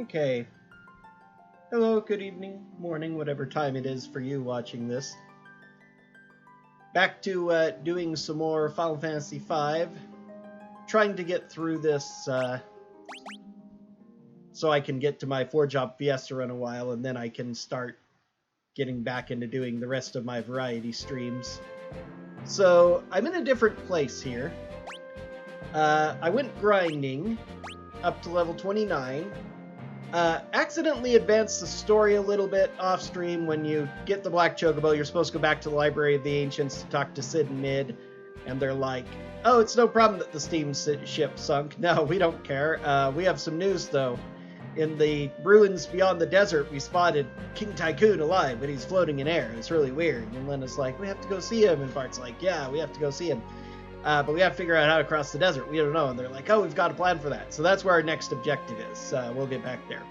Okay. Hello, good evening, morning, whatever time it is for you watching this. Back to doing some more Final Fantasy V. Trying to get through this so I can get to my 4-job Fiesta run a while, and then I can start getting back into doing the rest of my variety streams. So, I'm in a different place here. I went grinding up to level 29. Accidentally advanced the story a little bit off stream. When you get the Black Chocobo, you're supposed to go back to the Library of the Ancients to talk to Sid and Mid, and they're like, oh, it's no problem that the steam ship sunk. No, we don't care. We have some news, though. In the ruins beyond the desert, we spotted King Tycoon alive, but he's floating in air. It's really weird. And Lena's like, we have to go see him. And Bart's like, yeah, we have to go see him. But we have to figure out how to cross the desert. We don't know. And they're like, oh, we've got a plan for that. So that's where our next objective is. We'll get back there.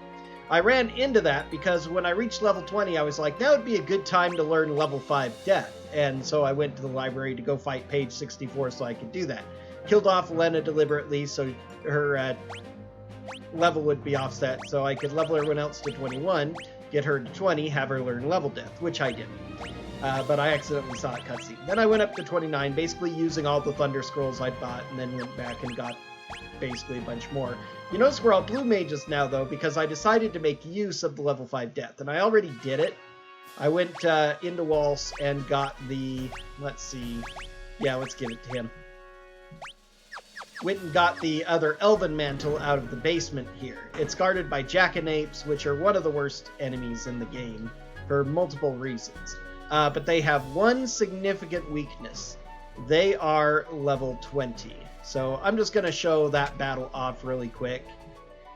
I ran into that because when I reached level 20, I was like, that would be a good time to learn level 5 Death. And so I went to the library to go fight page 64 so I could do that. Killed off Lena deliberately so her level would be offset, so I could level everyone else to 21, get her to 20, have her learn level Death, which I did. But I accidentally saw it cutscene. Then I went up to 29, basically using all the Thunder Scrolls I bought, and then went back and got basically a bunch more. You notice we're all blue mages now, though, because I decided to make use of the level 5 Death, and I already did it. I went into Waltz and got the... Let's see. Yeah, let's give it to him. Went and got the other Elven Mantle out of the basement here. It's guarded by Jackanapes, which are one of the worst enemies in the game, for multiple reasons. But they have one significant weakness. They are level 20. So I'm just going to show that battle off really quick.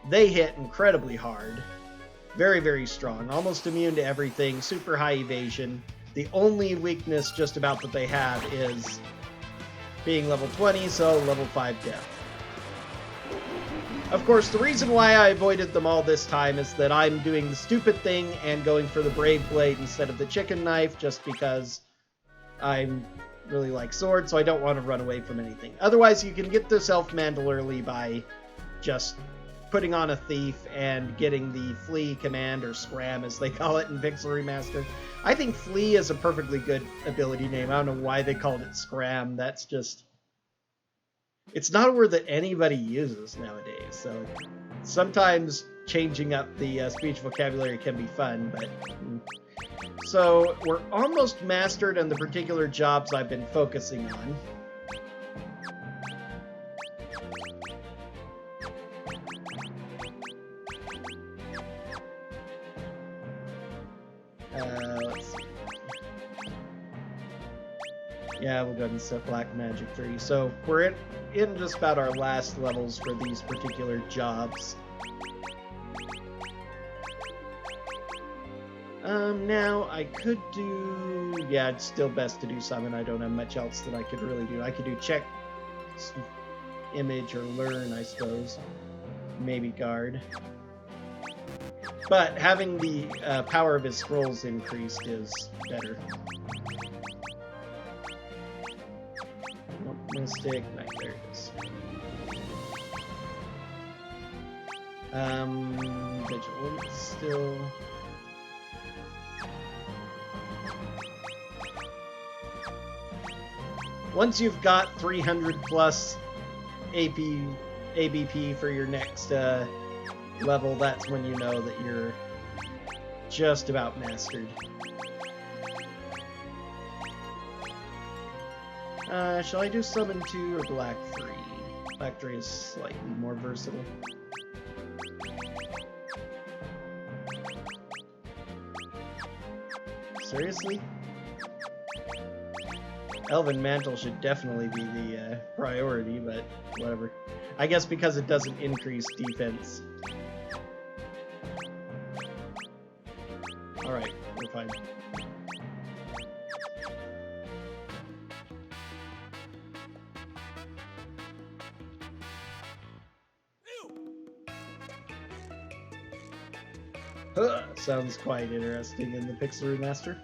They hit incredibly hard. Very, very strong. Almost immune to everything. Super high evasion. The only weakness just about that they have is being level 20, so level 5 Death. Of course, the reason why I avoided them all this time is that I'm doing the stupid thing and going for the Brave Blade instead of the Chicken Knife, just because I'm really like swords, so I don't want to run away from anything. Otherwise, you can get the Self-Mantle early by just putting on a Thief and getting the Flee command, or Scram as they call it in Pixel Remaster. I think Flee is a perfectly good ability name. I don't know why they called it Scram. That's just... It's not a word that anybody uses nowadays, so sometimes changing up the speech vocabulary can be fun, but... So, we're almost mastered on the particular jobs I've been focusing on. Let's see. Yeah, we'll go ahead and set Black Magic 3. So, we're in just about our last levels for these particular jobs. Now, I could do... Yeah, it's still best to do Summon. I don't have much else that I could really do. I could do Check, Image, or Learn, I suppose. Maybe Guard. But having the power of his scrolls increased is better. Nope, Mystic. Right, there it is. Vigilance still... Once you've got 300 plus ABP for your next level, that's when you know that you're just about mastered. Shall I do Summon 2 or Black 3? Black 3 is slightly more versatile. Seriously? Elven Mantle should definitely be the priority, but whatever. I guess because it doesn't increase defense. Alright, we're fine. Sounds quite interesting in the Pixel Remaster.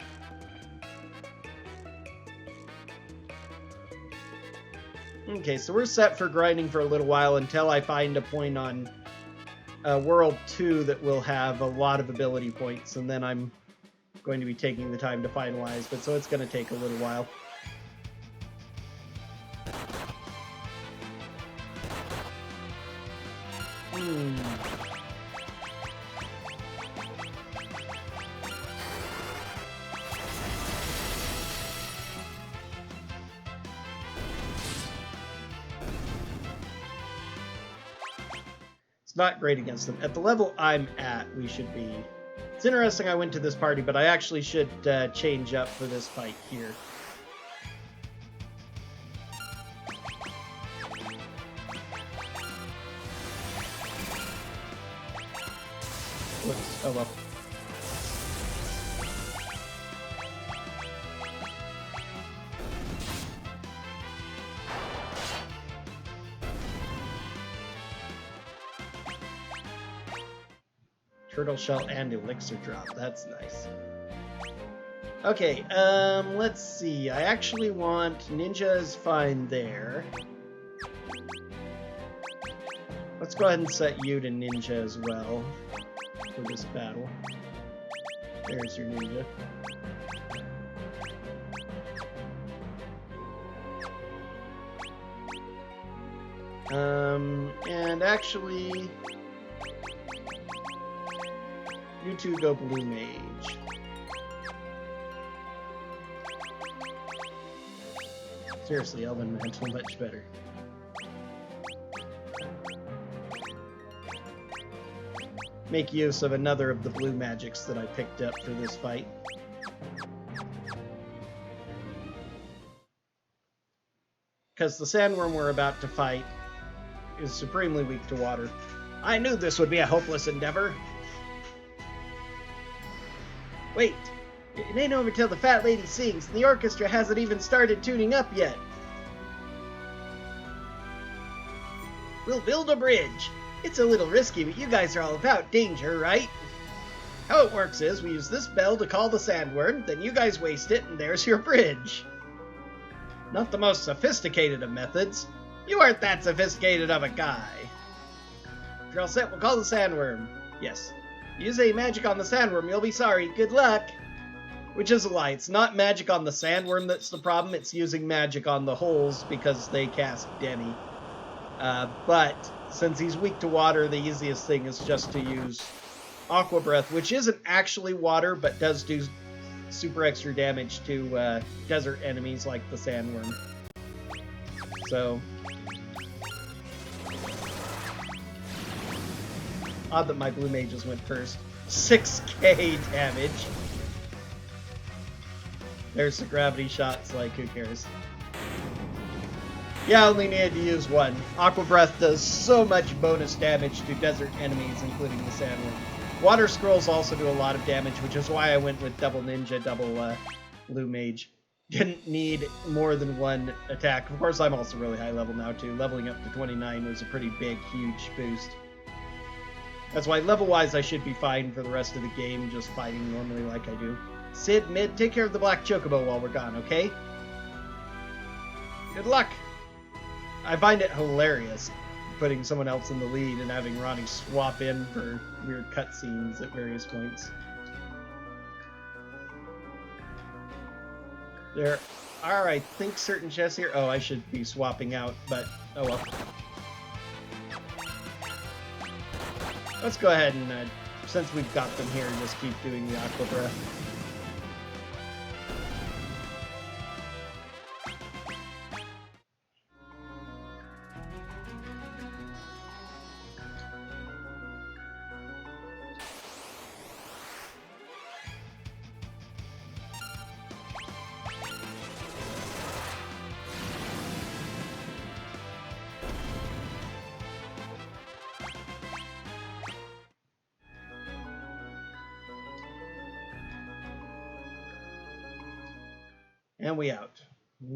Okay, so we're set for grinding for a little while until I find a point on World 2 that will have a lot of ability points, and then I'm going to be taking the time to finalize, but so it's going to take a little while. It's not great against them. At the level I'm at, we should be... It's interesting I went to this party, but I actually should change up for this fight here. Whoops. Oh well. Turtle shell and elixir drop. That's nice. Okay, let's see. I actually want Ninja is fine there. Let's go ahead and set you to Ninja as well for this battle. There's your Ninja. And actually... You two go Blue Mage. Seriously, Elven Mantle, much better. Make use of another of the blue magics that I picked up for this fight. Because the sandworm we're about to fight is supremely weak to water. I knew this would be a hopeless endeavor. Wait, it ain't over till the fat lady sings, and the orchestra hasn't even started tuning up yet. We'll build a bridge. It's a little risky, but you guys are all about danger, right? How it works is, we use this bell to call the sandworm, then you guys waste it, and there's your bridge. Not the most sophisticated of methods. You aren't that sophisticated of a guy. If you're all set, we'll call the sandworm. Yes. Use any magic on the sandworm, you'll be sorry. Good luck! Which is a lie. It's not magic on the sandworm that's the problem. It's using magic on the holes because they cast Demi. But since he's weak to water, the easiest thing is just to use Aqua Breath, which isn't actually water, but does do super extra damage to desert enemies like the sandworm. So... Odd that my blue mages went first. 6k damage. There's the gravity shots, like, who cares? Yeah, I only needed to use one. Aqua Breath does so much bonus damage to desert enemies, including the sandworm. Water Scrolls also do a lot of damage, which is why I went with double ninja, double blue mage. Didn't need more than one attack. Of course, I'm also really high level now, too. Leveling up to 29 was a pretty big, huge boost. That's why, level-wise, I should be fine for the rest of the game, just fighting normally like I do. Sid, mid, take care of the black chocobo while we're gone, okay? Good luck! I find it hilarious, putting someone else in the lead and having Ronnie swap in for weird cutscenes at various points. There are, I think, certain chests here. Oh, I should be swapping out, but oh well. Let's go ahead and, since we've got them here, just keep doing the Aqua Breath. And we out.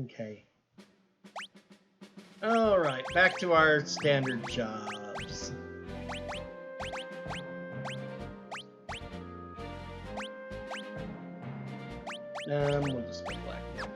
Okay. Alright, back to our standard jobs. We'll just go black magic.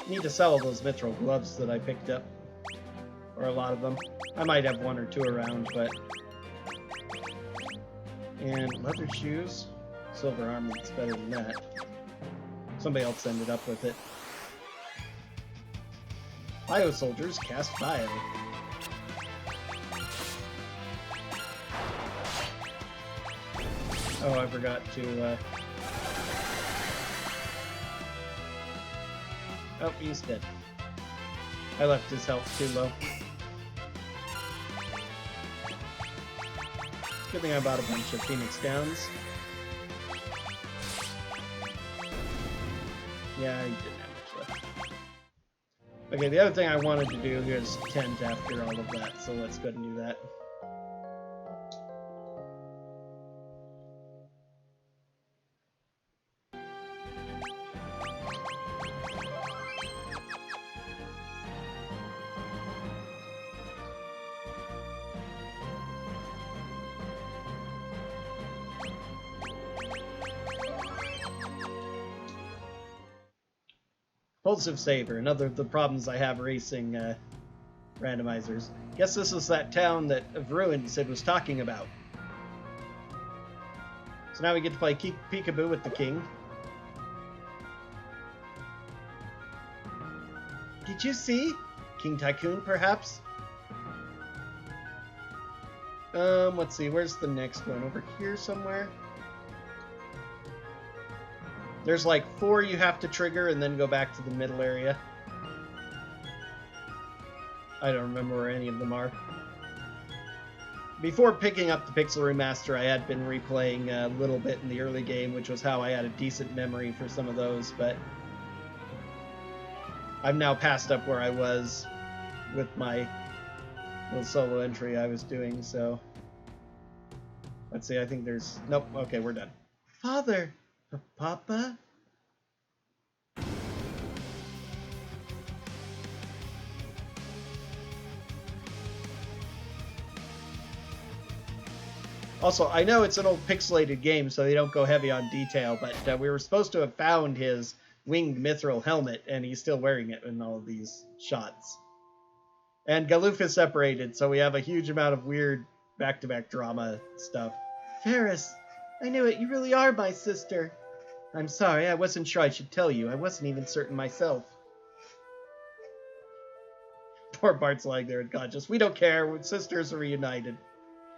need to sell all those mithril gloves that I picked up. Or a lot of them. I might have one or two around, but... And leather shoes. Silver armor, it's better than that. Somebody else ended up with it. Bio soldiers cast bio. Oh, I forgot to, Oh, he's dead. I left his health too low. Good thing I bought a bunch of Phoenix Downs. Yeah, I didn't have much left. Okay, the other thing I wanted to do here is tent after all of that, so let's go ahead and do that. Impulsive Saver, another of the problems I have racing randomizers. Guess this is that town that Ruin said was talking about. So now we get to play peekaboo with the king. Did you see? King Tycoon, perhaps? Let's see, where's the next one? Over here somewhere? There's like 4 you have to trigger and then go back to the middle area. I don't remember where any of them are. Before picking up the Pixel Remaster, I had been replaying a little bit in the early game, which was how I had a decent memory for some of those, but I've now passed up where I was with my little solo entry I was doing, so... Let's see, I think there's... Nope, okay, we're done. Father! Papa? Also, I know it's an old pixelated game, so they don't go heavy on detail, but we were supposed to have found his winged mithril helmet, and he's still wearing it in all of these shots. And Galuf is separated, so we have a huge amount of weird back-to-back drama stuff. Ferris! I knew it, you really are my sister. I'm sorry, I wasn't sure I should tell you. I wasn't even certain myself. Poor Bart's lying there unconscious. We don't care, sisters are reunited.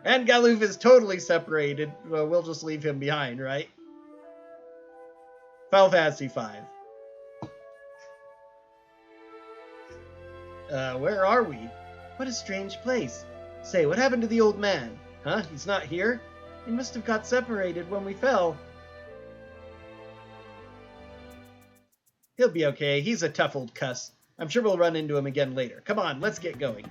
And Galuf is totally separated. Well, we'll just leave him behind, right? Final Fantasy V. Where are we? What a strange place. Say, what happened to the old man? Huh? He's not here? He must have got separated when we fell. He'll be okay. He's a tough old cuss. I'm sure we'll run into him again later. Come on, let's get going.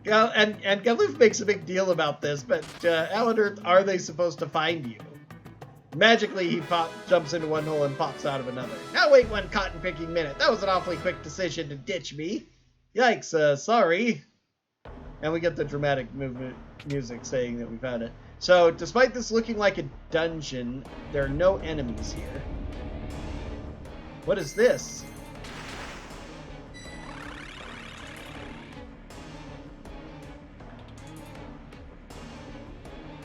And Galuf makes a big deal about this, but Alan Earth, are they supposed to find you? Magically, he jumps into one hole and pops out of another. Now wait one cotton-picking minute. That was an awfully quick decision to ditch me. Yikes, sorry. And we get the dramatic music saying that we found it. So, despite this looking like a dungeon, there are no enemies here. What is this?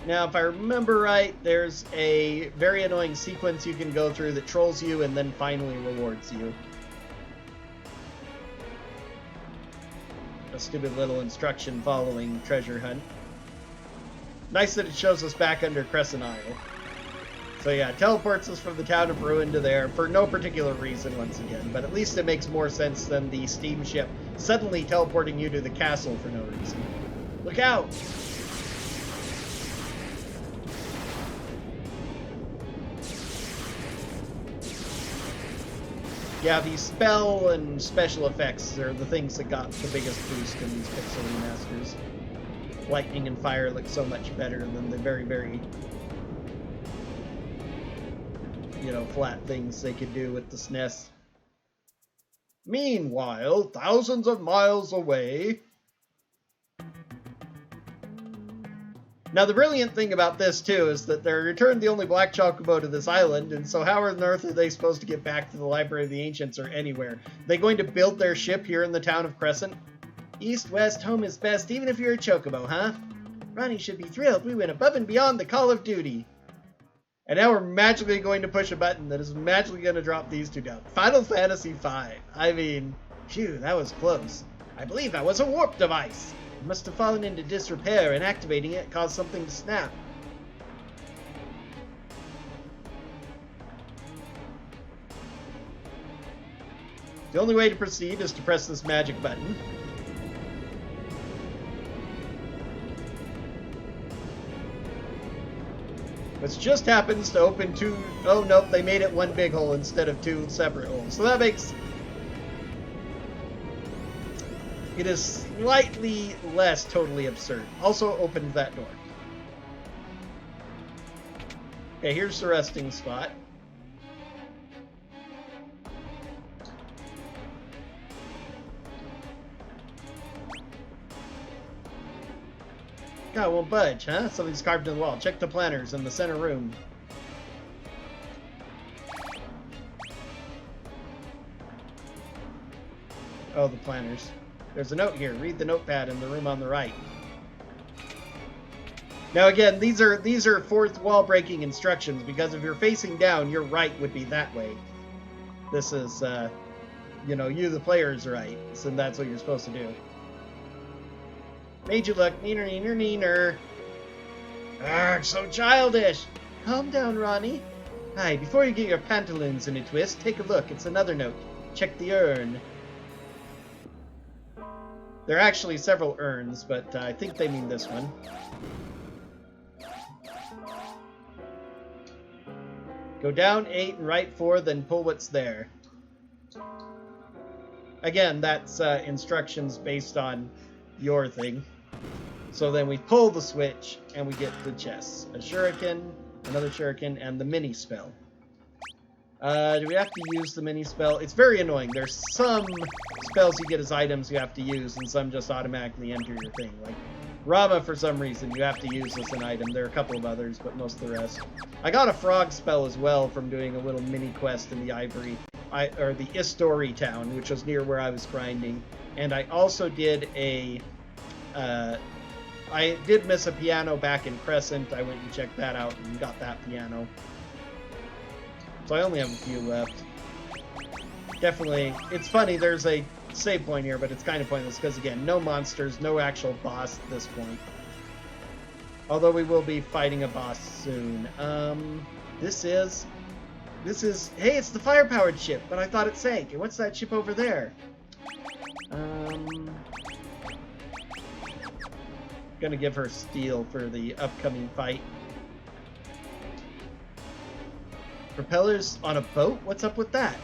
Now, if I remember right, there's a very annoying sequence you can go through that trolls you and then finally rewards you. A stupid little instruction following treasure hunt. Nice that it shows us back under Crescent Isle. So yeah, teleports us from the town of Ruin to there for no particular reason once again, but at least it makes more sense than the steamship suddenly teleporting you to the castle for no reason. Look out! Yeah, the spell and special effects are the things that got the biggest boost in these Pixel remasters. Lightning and fire look so much better than the very, very, flat things they could do with the SNES. Meanwhile, thousands of miles away... Now, the brilliant thing about this, too, is that they're returned the only black chocobo to this island, and so how on earth are they supposed to get back to the Library of the Ancients or anywhere? Are they going to build their ship here in the town of Crescent? East, west, home is best, even if you're a chocobo, huh? Ronnie should be thrilled. We went above and beyond the call of duty. And now we're magically going to push a button that is magically going to drop these two down. Final Fantasy V. I mean, phew, that was close. I believe that was a warp device. It must have fallen into disrepair, and activating it caused something to snap. The only way to proceed is to press this magic button. Which just happens to open two... Oh, nope, they made it one big hole instead of two separate holes. So that makes... It is slightly less totally absurd. Also opens that door. Okay, here's the resting spot. God, it won't budge, huh? Something's carved in the wall. Check the planners in the center room. Oh, the planners. There's a note here. Read the notepad in the room on the right. Now again, these are fourth wall breaking instructions, because if you're facing down, your right would be that way. This is, you know, you the player is right, so that's what you're supposed to do. Made you look neener, neener, neener. Argh, so childish. Calm down, Ronnie. Hi, before you get your pantaloons in a twist, take a look. It's another note. Check the urn. There are actually several urns, but I think they mean this one. Go down 8 and right 4, then pull what's there. Again, that's instructions based on your thing. So then we pull the switch, and we get the chests. A shuriken, another shuriken, and the mini spell. Do we have to use the mini spell? It's very annoying. There's some spells you get as items you have to use, and some just automatically enter your thing. Like Rama, for some reason, you have to use as an item. There are a couple of others, but most of the rest. I got a frog spell as well from doing a little mini quest in the Ivory, or the Istori town, which was near where I was grinding. And I also did a... I did miss a piano back in Crescent. I went and checked that out and got that piano. So I only have a few left. Definitely, it's funny, there's a save point here, but it's kind of pointless because, again, no monsters, no actual boss at this point. Although we will be fighting a boss soon. This is... Hey, it's the fire-powered ship, but I thought it sank. And what's that ship over there? Gonna give her steel for the upcoming fight. Propellers on a boat? What's up with that?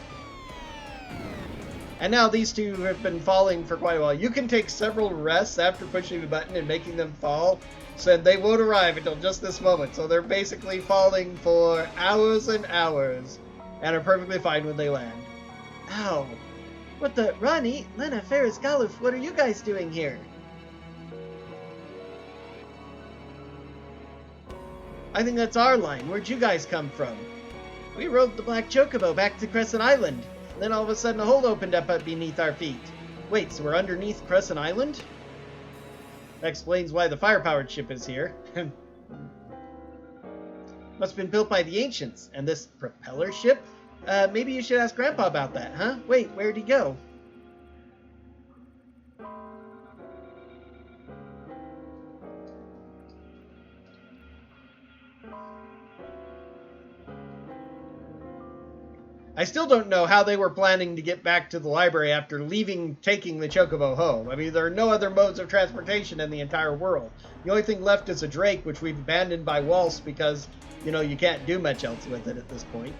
And now these two have been falling for quite a while. You can take several rests after pushing the button and making them fall, so they won't arrive until just this moment. So they're basically falling for hours and hours, and are perfectly fine when they land. Ow. What the... Ronnie, Lena, Ferris, Galuf, what are you guys doing here? I think that's our line. Where'd you guys come from? We rode the Black Chocobo back to Crescent Island. Then all of a sudden a hole opened up beneath our feet. Wait, so we're underneath Crescent Island? That explains why the fire-powered ship is here. Must have been built by the ancients. And this propeller ship? Maybe you should ask Grandpa about that, huh? Wait, where'd he go? I still don't know how they were planning to get back to the library after taking the Chocobo home. I mean, there are no other modes of transportation in the entire world. The only thing left is a Drake, which we've abandoned by waltz because, you know, you can't do much else with it at this point.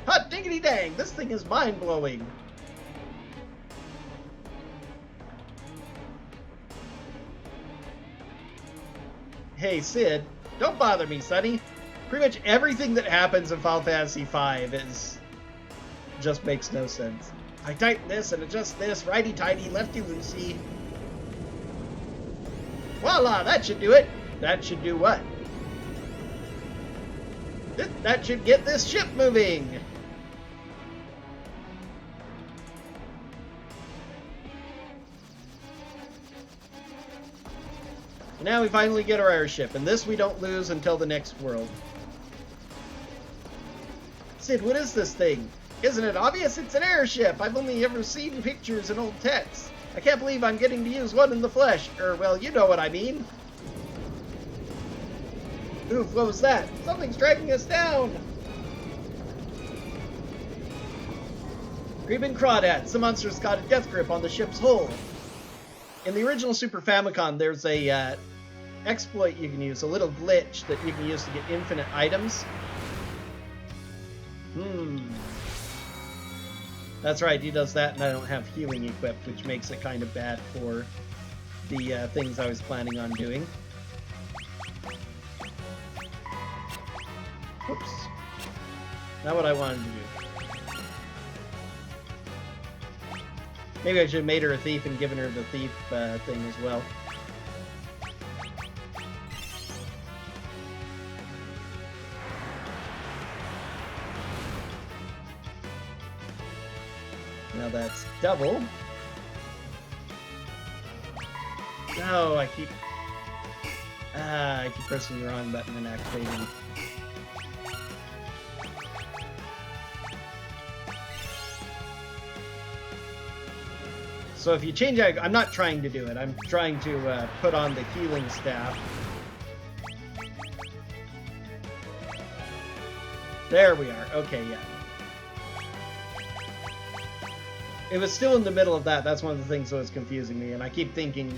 Hot diggity dang, this thing is mind-blowing. Hey, Sid, don't bother me, sonny. Pretty much everything that happens in Final Fantasy V just makes no sense. I tighten this and adjust this, righty-tighty, lefty-loosey. Voila, that should do it. that should do what? That should get this ship moving! Now we finally get our airship, and this we don't lose until the next world. Sid, what is this thing? Isn't it obvious? It's an airship! I've only ever seen pictures and old texts. I can't believe I'm getting to use one in the flesh. Well, you know what I mean. Oof, what was that? Something's dragging us down! Creeping crawdads. The monster's got a death grip on the ship's hull. In the original Super Famicom, there's a exploit you can use, a little glitch that you can use to get infinite items. That's right, he does that, and I don't have healing equipped, which makes it kind of bad for the things I was planning on doing. Oops. Not what I wanted to do. Maybe I should have made her a thief and given her the thief thing as well. Now that's double. No, I keep pressing the wrong button and activating. So if you change out, I'm not trying to do it. I'm trying to put on the healing staff. There we are. Okay, yeah. It was still in the middle of that. That's one of the things that was confusing me. And I keep thinking,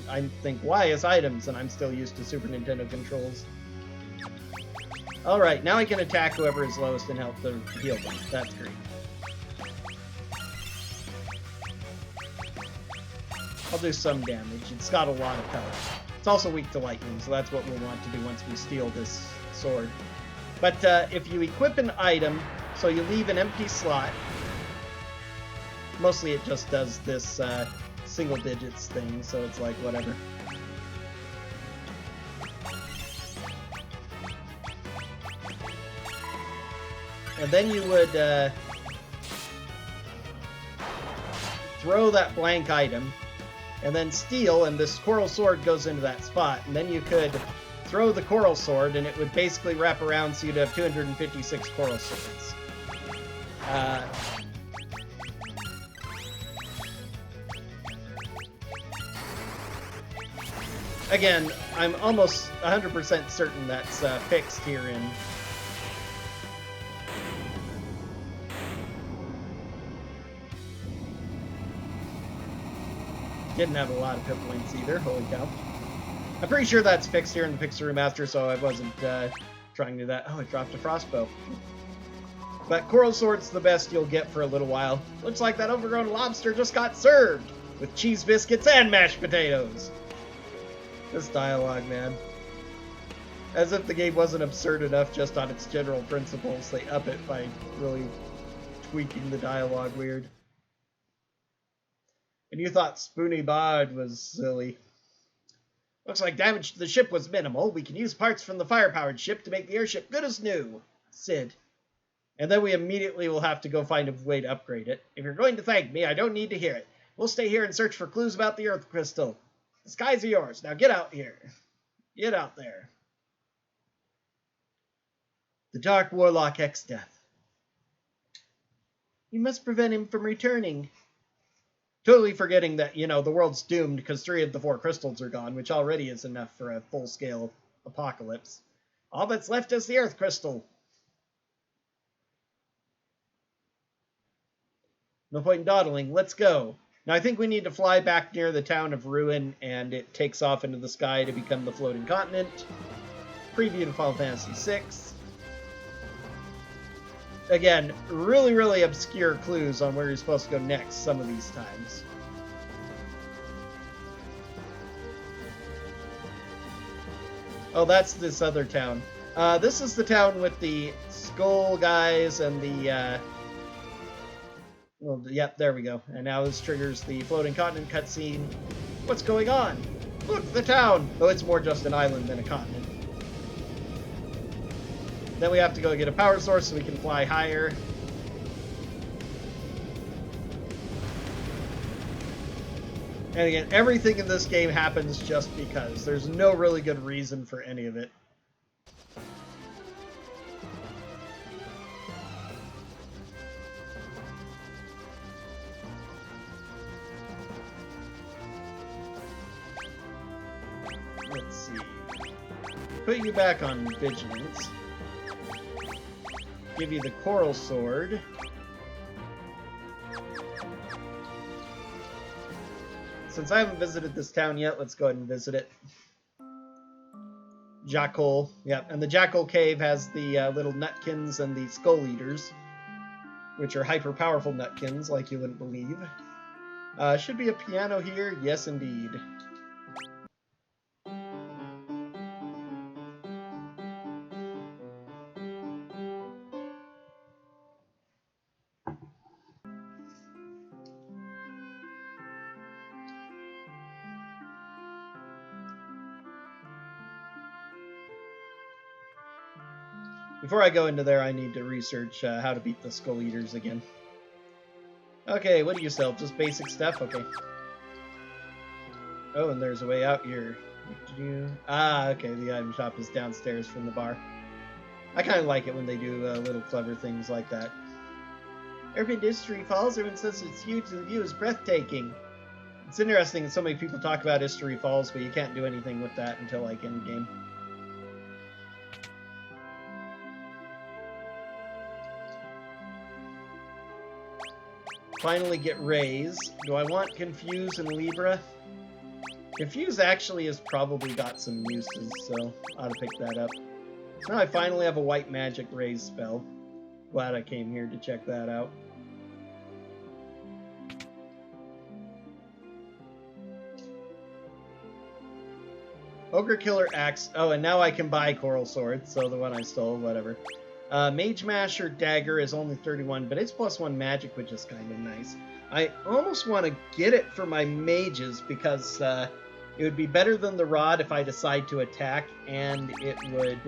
why is items? And I'm still used to Super Nintendo controls. Alright, now I can attack whoever is lowest and help to heal them. That's great. I'll do some damage. It's got a lot of health. It's also weak to lightning, so that's what we'll want to do once we steal this sword. But if you equip an item, so you leave an empty slot, mostly it just does this single digits thing, so it's like whatever. And then you would throw that blank item, and then steal, and this coral sword goes into that spot. And then you could throw the coral sword, and it would basically wrap around, so you'd have 256 coral swords. Again, I'm almost 100% certain that's fixed here in... Didn't have a lot of hit points either, holy cow. I'm pretty sure that's fixed here in the Pixel Remaster, so I wasn't trying to do that. Oh, it dropped a frostbow. But Coral Sword's the best you'll get for a little while. Looks like that overgrown lobster just got served, with cheese biscuits and mashed potatoes. This dialogue, man. As if the game wasn't absurd enough just on its general principles, they up it by really tweaking the dialogue weird. And you thought Spoony Bod was silly. Looks like damage to the ship was minimal. We can use parts from the fire-powered ship to make the airship good as new. Sid. And then we immediately will have to go find a way to upgrade it. If you're going to thank me, I don't need to hear it. We'll stay here and search for clues about the Earth Crystal. The skies are yours. Now get out here. Get out there. The Dark Warlock X-Death. You must prevent him from returning. Totally forgetting that, you know, the world's doomed because 3 of the 4 crystals are gone, which already is enough for a full-scale apocalypse. All that's left is the Earth Crystal. No point in dawdling. Let's go. Now, I think we need to fly back near the town of Ruin, and it takes off into the sky to become the floating continent. Preview to Final Fantasy VI. Again, really, really obscure clues on where you're supposed to go next some of these times. Oh, that's this other town. This is the town with the skull guys and the... Well, yep, there we go. And now this triggers the floating continent cutscene. What's going on? Look, the town! Though it's more just an island than a continent. Then we have to go get a power source so we can fly higher. And again, everything in this game happens just because. There's no really good reason for any of it. Let's see. Put you back on vigilance. Give you the coral sword. Since I haven't visited this town yet, let's go ahead and visit it. Jackal. Yep, and the Jackal Cave has the little nutkins and the skull eaters, which are hyper-powerful nutkins, like you wouldn't believe. Should be a piano here. Yes, indeed. Before I go into there, I need to research how to beat the Skull Eaters again. Okay, what do you sell? Just basic stuff? Okay. Oh, and there's a way out here. Ah, okay, the item shop is downstairs from the bar. I kind of like it when they do little clever things like that. Urban History Falls, everyone says it's huge and the view is breathtaking. It's interesting that so many people talk about History Falls, but you can't do anything with that until, like, endgame. Finally get Raise. Do I want Confuse and Libra? Confuse actually has probably got some uses, so I ought to pick that up. Now I finally have a white magic Raise spell. Glad I came here to check that out. Ogre Killer Axe. Oh, and now I can buy Coral Sword, so the one I stole, whatever. Mage Masher Dagger is only 31, but it's +1 magic, which is kind of nice. I almost want to get it for my mages, because it would be better than the rod if I decide to attack, and it would...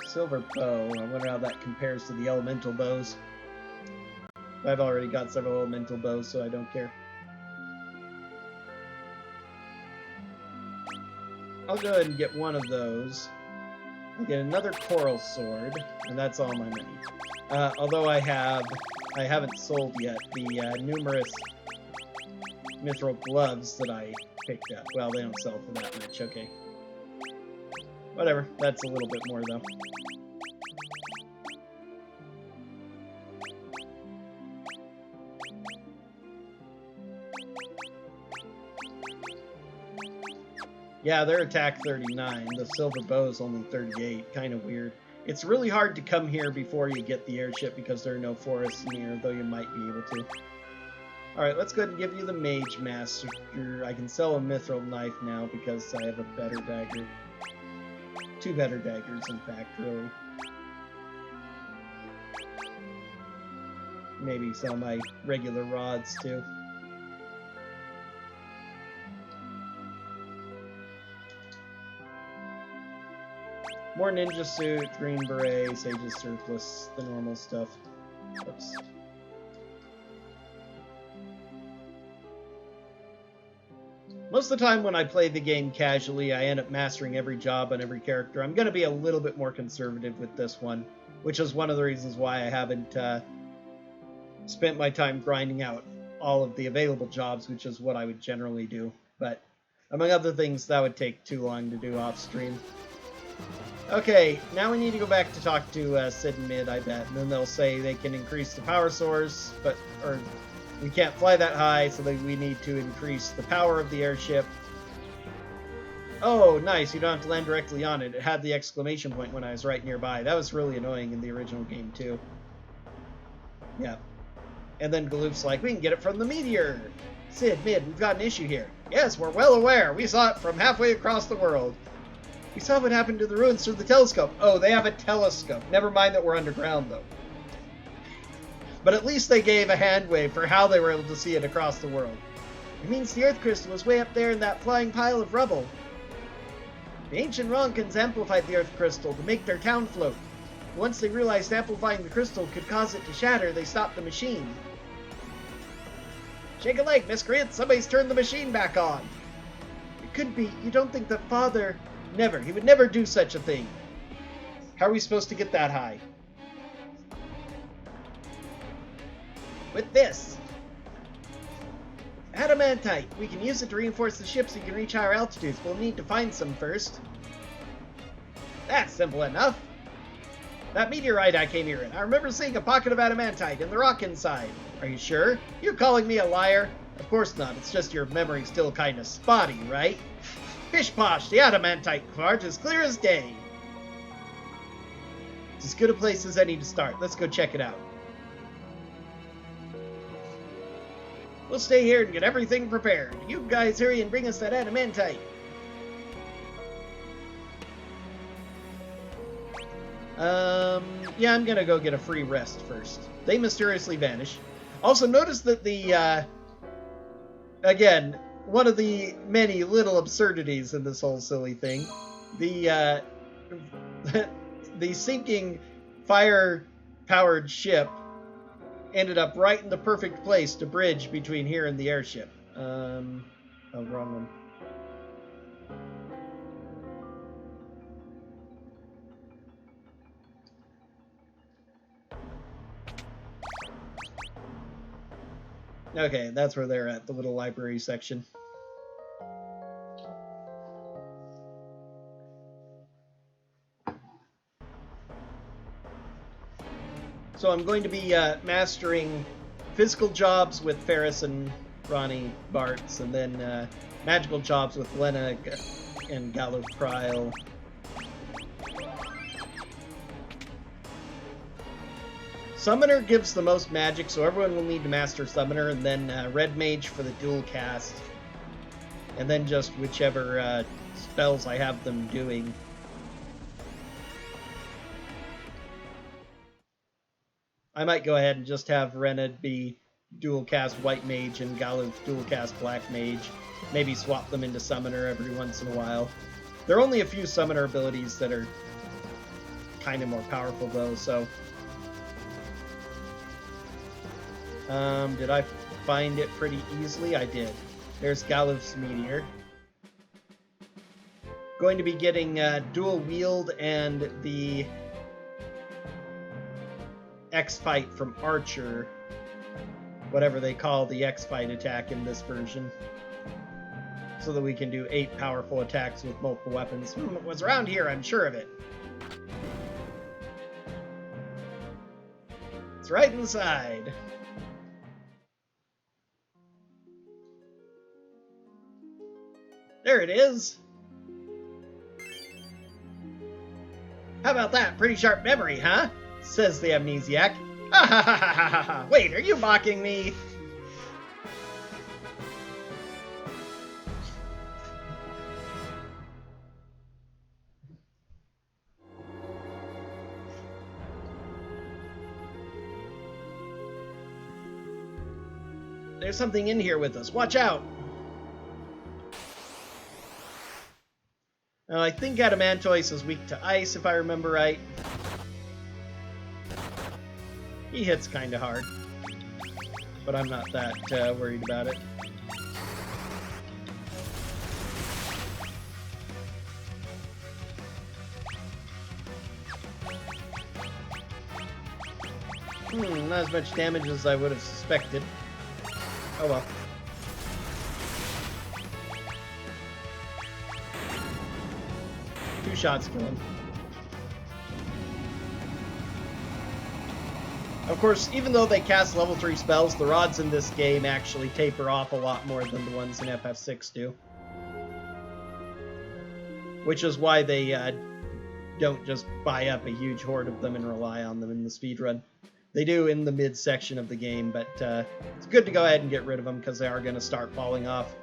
Silver Bow. I wonder how that compares to the elemental bows. I've already got several elemental bows, so I don't care. I'll go ahead and get one of those. I'll get another Coral Sword, and that's all my money. Although I haven't sold yet the numerous mithril gloves that I picked up. Well, they don't sell for that much, okay. Whatever, that's a little bit more, though. Yeah, their attack 39. The silver bow is only 38. Kind of weird. It's really hard to come here before you get the airship because there are no forests near, though you might be able to. Alright, let's go ahead and give you the Mage Master. I can sell a mithril knife now because I have a better dagger. 2 better daggers, in fact, really. Maybe sell my regular rods, too. More ninja suit, green beret, sage's surplus, the normal stuff. Oops. Most of the time when I play the game casually, I end up mastering every job on every character. I'm going to be a little bit more conservative with this one, which is one of the reasons why I haven't spent my time grinding out all of the available jobs, which is what I would generally do. But among other things, that would take too long to do off-stream. Okay, now we need to go back to talk to Sid and Mid, I bet. And then they'll say they can increase the power source, or we can't fly that high, so that we need to increase the power of the airship. Oh, nice, you don't have to land directly on it. It had the exclamation point when I was right nearby. That was really annoying in the original game, too. Yeah. And then Galuf's like, we can get it from the meteor. Sid, Mid, we've got an issue here. Yes, we're well aware. We saw it from halfway across the world. We saw what happened to the ruins through the telescope. Oh, they have a telescope. Never mind that we're underground, though. But at least they gave a hand wave for how they were able to see it across the world. It means the Earth crystal was way up there in that flying pile of rubble. The ancient Ronkins amplified the Earth Crystal to make their town float. Once they realized amplifying the crystal could cause it to shatter, they stopped the machine. Shake a leg, miscreant! Somebody's turned the machine back on! It could be. You don't think that Father... Never. He would never do such a thing. How are we supposed to get that high? With this. Adamantite. We can use it to reinforce the ship so you can reach higher altitudes. We'll need to find some first. That's simple enough. That meteorite I came here in. I remember seeing a pocket of adamantite in the rock inside. Are you sure? You calling me a liar? Of course not. It's just your memory's still kind of spotty, right? Pish posh, the adamantite part is clear as day. It's as good a place as any to start. Let's go check it out. We'll stay here and get everything prepared. You guys hurry and bring us that adamantite. Yeah, I'm gonna go get a free rest first. They mysteriously vanish. Also, notice that the, again, one of the many little absurdities in this whole silly thing, the sinking fire-powered ship ended up right in the perfect place to bridge between here and the airship. Oh, wrong one. Okay, that's where they're at, the little library section. So I'm going to be mastering physical jobs with Ferris and Ronnie Bartz, and then magical jobs with Lena and Galuf Pryle. Summoner gives the most magic, so everyone will need to master Summoner, and then Red Mage for the dual cast. And then just whichever spells I have them doing. I might go ahead and just have Rena be dual cast White Mage and Galuf dual cast Black Mage. Maybe swap them into Summoner every once in a while. There are only a few Summoner abilities that are kind of more powerful, though, so... did I find it pretty easily? I did. There's Galuf's Meteor. Going to be getting Dual Wield and the X-Fight from Archer. Whatever they call the X-Fight attack in this version. So that we can do 8 powerful attacks with multiple weapons. It was around here, I'm sure of it. It's right inside. There it is. How about that? Pretty sharp memory, huh? Says the amnesiac. Ha ha ha ha ha ha! Wait, are you mocking me? There's something in here with us. Watch out! I think Adamantoise is weak to ice, if I remember right. He hits kind of hard, but I'm not that worried about it. Not as much damage as I would have suspected. Oh well. Two shots kill him. Of course, even though they cast level 3 spells, the rods in this game actually taper off a lot more than the ones in FF6 do. Which is why they don't just buy up a huge horde of them and rely on them in the speedrun. They do in the mid-section of the game, but it's good to go ahead and get rid of them because they are going to start falling off.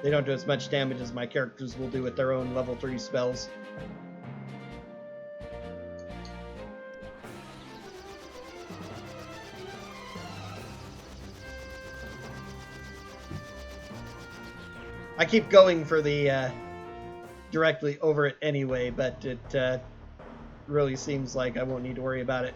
They don't do as much damage as my characters will do with their own level 3 spells. I keep going for the directly over it anyway, but it really seems like I won't need to worry about it.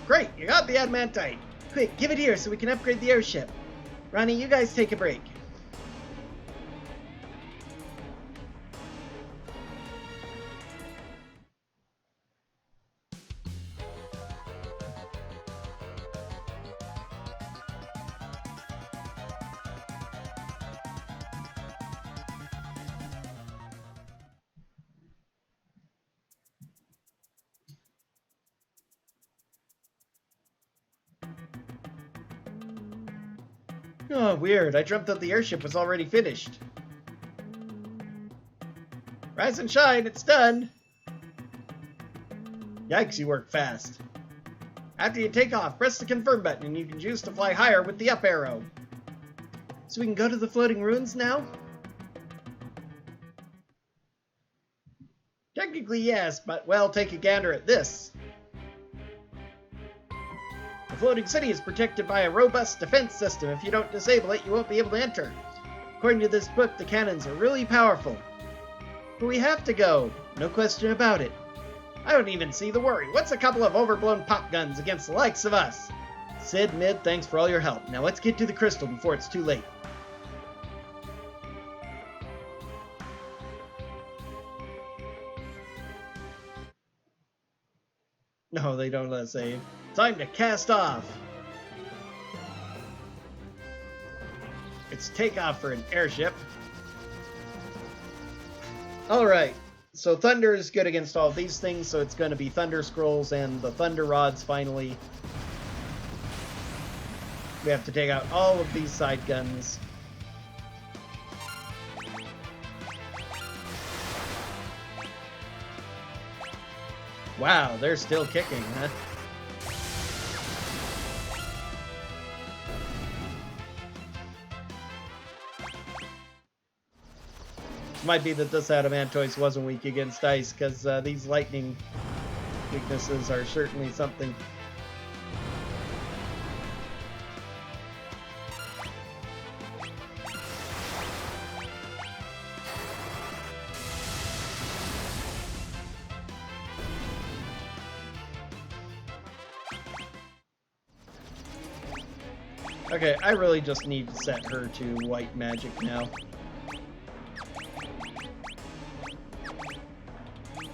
Great, you got the adamantite. Quick, give it here so we can upgrade the airship. Ronnie, you guys take a break. Oh, weird. I dreamt that the airship was already finished. Rise and shine, it's done! Yikes, you work fast. After you take off, press the confirm button and you can choose to fly higher with the up arrow. So we can go to the floating ruins now? Technically yes, but well, take a gander at this. The floating city is protected by a robust defense system. If you don't disable it, you won't be able to enter. According to this book, the cannons are really powerful. But we have to go, no question about it. I don't even see the worry. What's a couple of overblown pop guns against the likes of us? Sid, Mid, thanks for all your help. Now let's get to the crystal before it's too late. No, they don't let us save. Time to cast off. It's takeoff for an airship. Alright, so Thunder is good against all of these things, so it's going to be Thunder Scrolls and the Thunder Rods finally. We have to take out all of these side guns. Wow, they're still kicking, huh? Might be that this Adamantoise wasn't weak against ice, because these lightning weaknesses are certainly something. Okay, I really just need to set her to white magic now.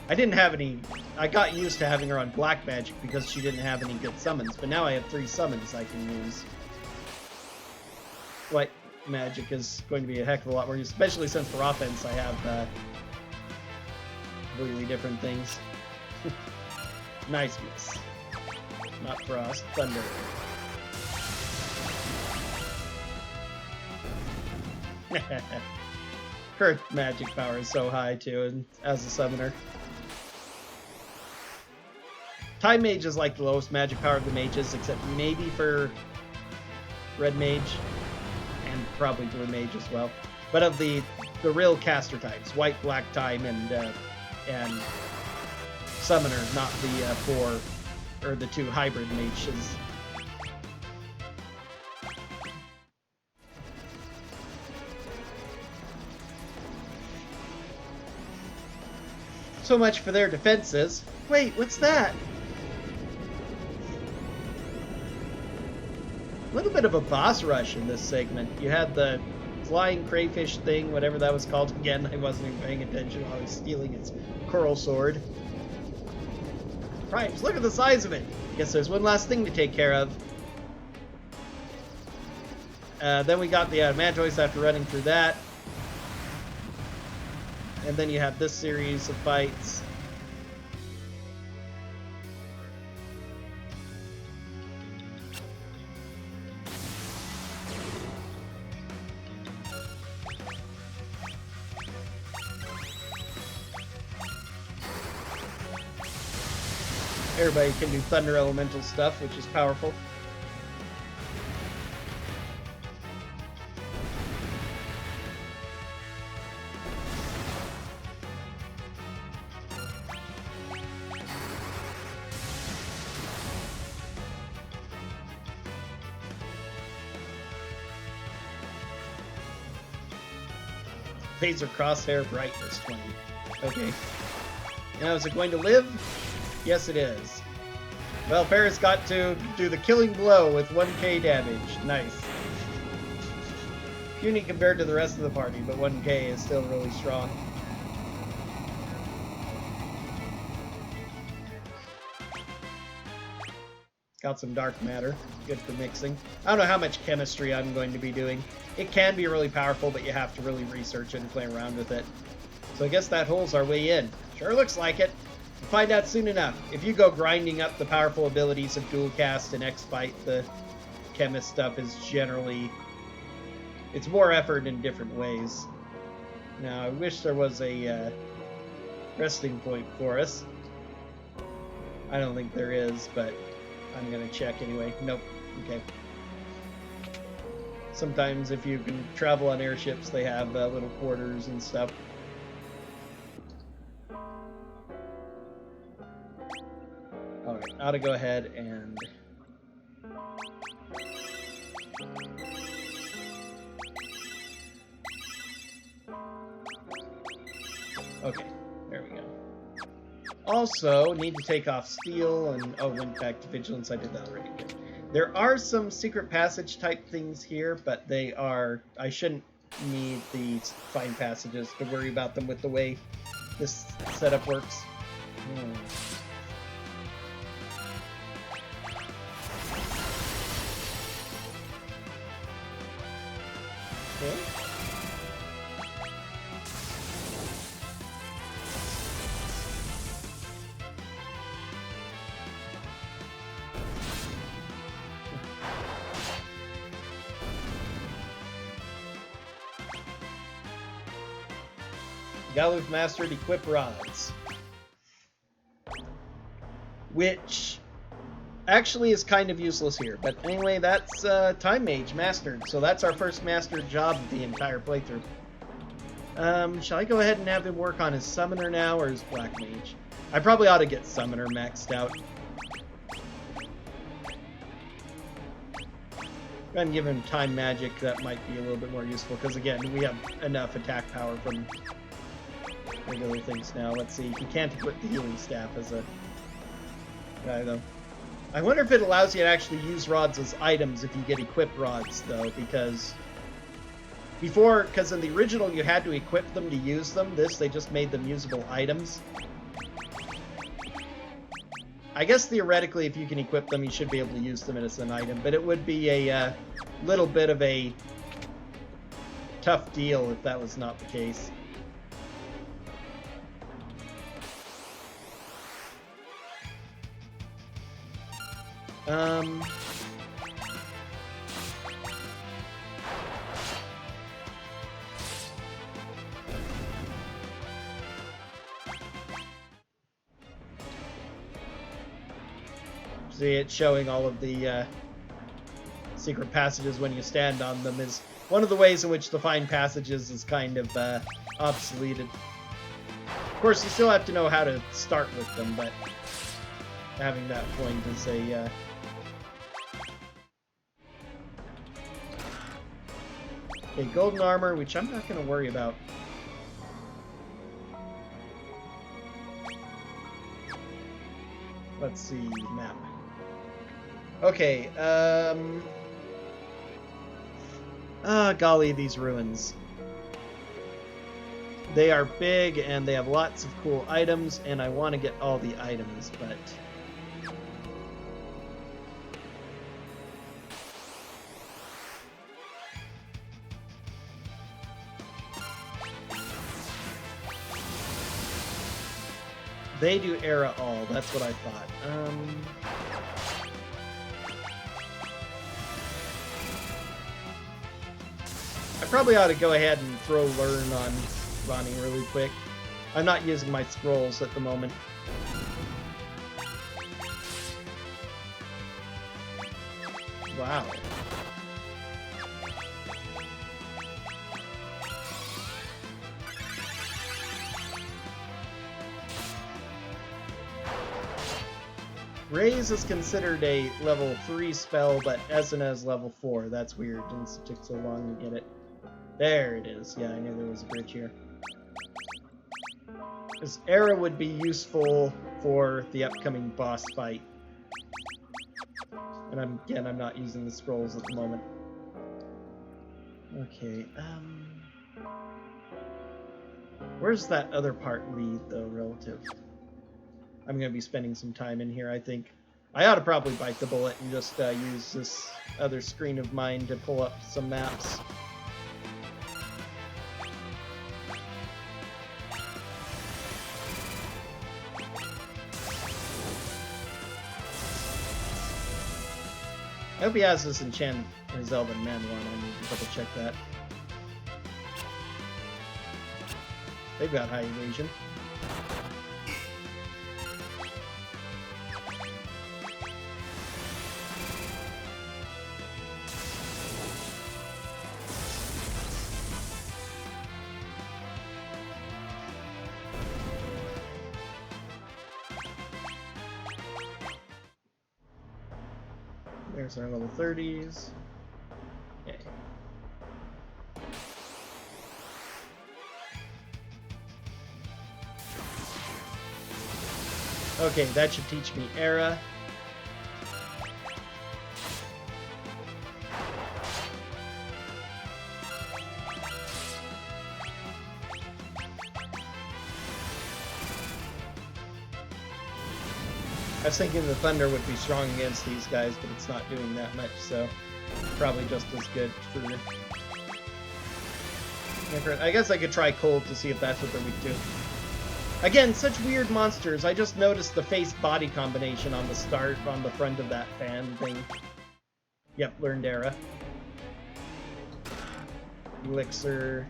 I didn't have any... I got used to having her on black magic because she didn't have any good summons, but now I have 3 summons I can use. White magic is going to be a heck of a lot more, especially since for offense I have completely different things. Nice miss. Not frost, thunder. Her magic power is so high too, and as a summoner. Time Mage is like the lowest magic power of the mages, except maybe for Red Mage, and probably Blue Mage as well. But of the real caster types, White, Black, Time, and Summoner, not the 4 or the 2 hybrid mages. So much for their defenses. Wait, what's that? A little bit of a boss rush in this segment. You had the flying crayfish thing, whatever that was called. Again, I wasn't even paying attention while I was stealing its coral sword. Right, look at the size of it. Guess there's one last thing to take care of. Then we got the Adamantoise after running through that. And then you have this series of fights. Everybody can do Thunder Elemental stuff, which is powerful. Laser crosshair brightness 20. Okay. Now, is it going to live? Yes, it is. Well, Paris got to do the killing blow with 1k damage. Nice. Puny compared to the rest of the party, but 1k is still really strong. Got some dark matter. Good for mixing. I don't know how much chemistry I'm going to be doing. It can be really powerful, but you have to really research it and play around with it. So I guess that holds our way in. Sure looks like it. We'll find out soon enough. If you go grinding up the powerful abilities of Dual Cast and X-Fight, the chemist stuff is generally... it's more effort in different ways. Now, I wish there was a resting point for us. I don't think there is, but I'm going to check anyway. Nope. Okay. Sometimes if you can travel on airships, they have little quarters and stuff. Alright, now to go ahead and... okay, there we go. Also, need to take off steel and... oh, went back to vigilance. I did that already. Good. There are some secret passage type things here, but they are... I shouldn't need these fine passages to worry about them with the way this setup works. Okay. Galuf mastered equip rods, which actually is kind of useless here. But anyway, that's Time Mage mastered, so that's our first mastered job of the entire playthrough. Shall I go ahead and have him work on his Summoner now, or his Black Mage? I probably ought to get Summoner maxed out. And give him Time Magic, that might be a little bit more useful, because again, we have enough attack power from regular things now. Let's see, he can't equip the healing staff as a guy, though. I wonder if it allows you to actually use rods as items if you get equipped rods, though, because before, because in the original you had to equip them to use them. This, they just made them usable items. I guess theoretically, if you can equip them, you should be able to use them as an item, but it would be a little bit of a tough deal if that was not the case. See, it's showing all of the secret passages when you stand on them is one of the ways in which to find passages is kind of obsoleted. Of course, you still have to know how to start with them, but having that point is a... okay, golden armor, which I'm not going to worry about. Let's see, map. Okay, golly, these ruins. They are big, and they have lots of cool items, and I want to get all the items, but... they do era all, that's what I thought. I probably ought to go ahead and throw learn on Ronnie really quick. I'm not using my scrolls at the moment. Wow. Raise is considered a level 3 spell, but Esuna is level 4. That's weird, since it took so long to get it. There it is. Yeah, I knew there was a bridge here. This era would be useful for the upcoming boss fight. And I'm not using the scrolls at the moment. Okay, where's that other part lead, though, relative? I'm going to be spending some time in here, I think. I ought to probably bite the bullet and just use this other screen of mine to pull up some maps. I hope he has this enchant his Elven Man one. I need to double check that. They've got high evasion. There's our level 30s. Okay. Okay, that should teach me Era. I was thinking the Thunder would be strong against these guys, but it's not doing that much, so probably just as good for... I guess I could try Cold to see if that's what they're weak to. Again, such weird monsters. I just noticed the face-body combination on the start, on the front of that fan thing. Yep, learned Era. Elixir...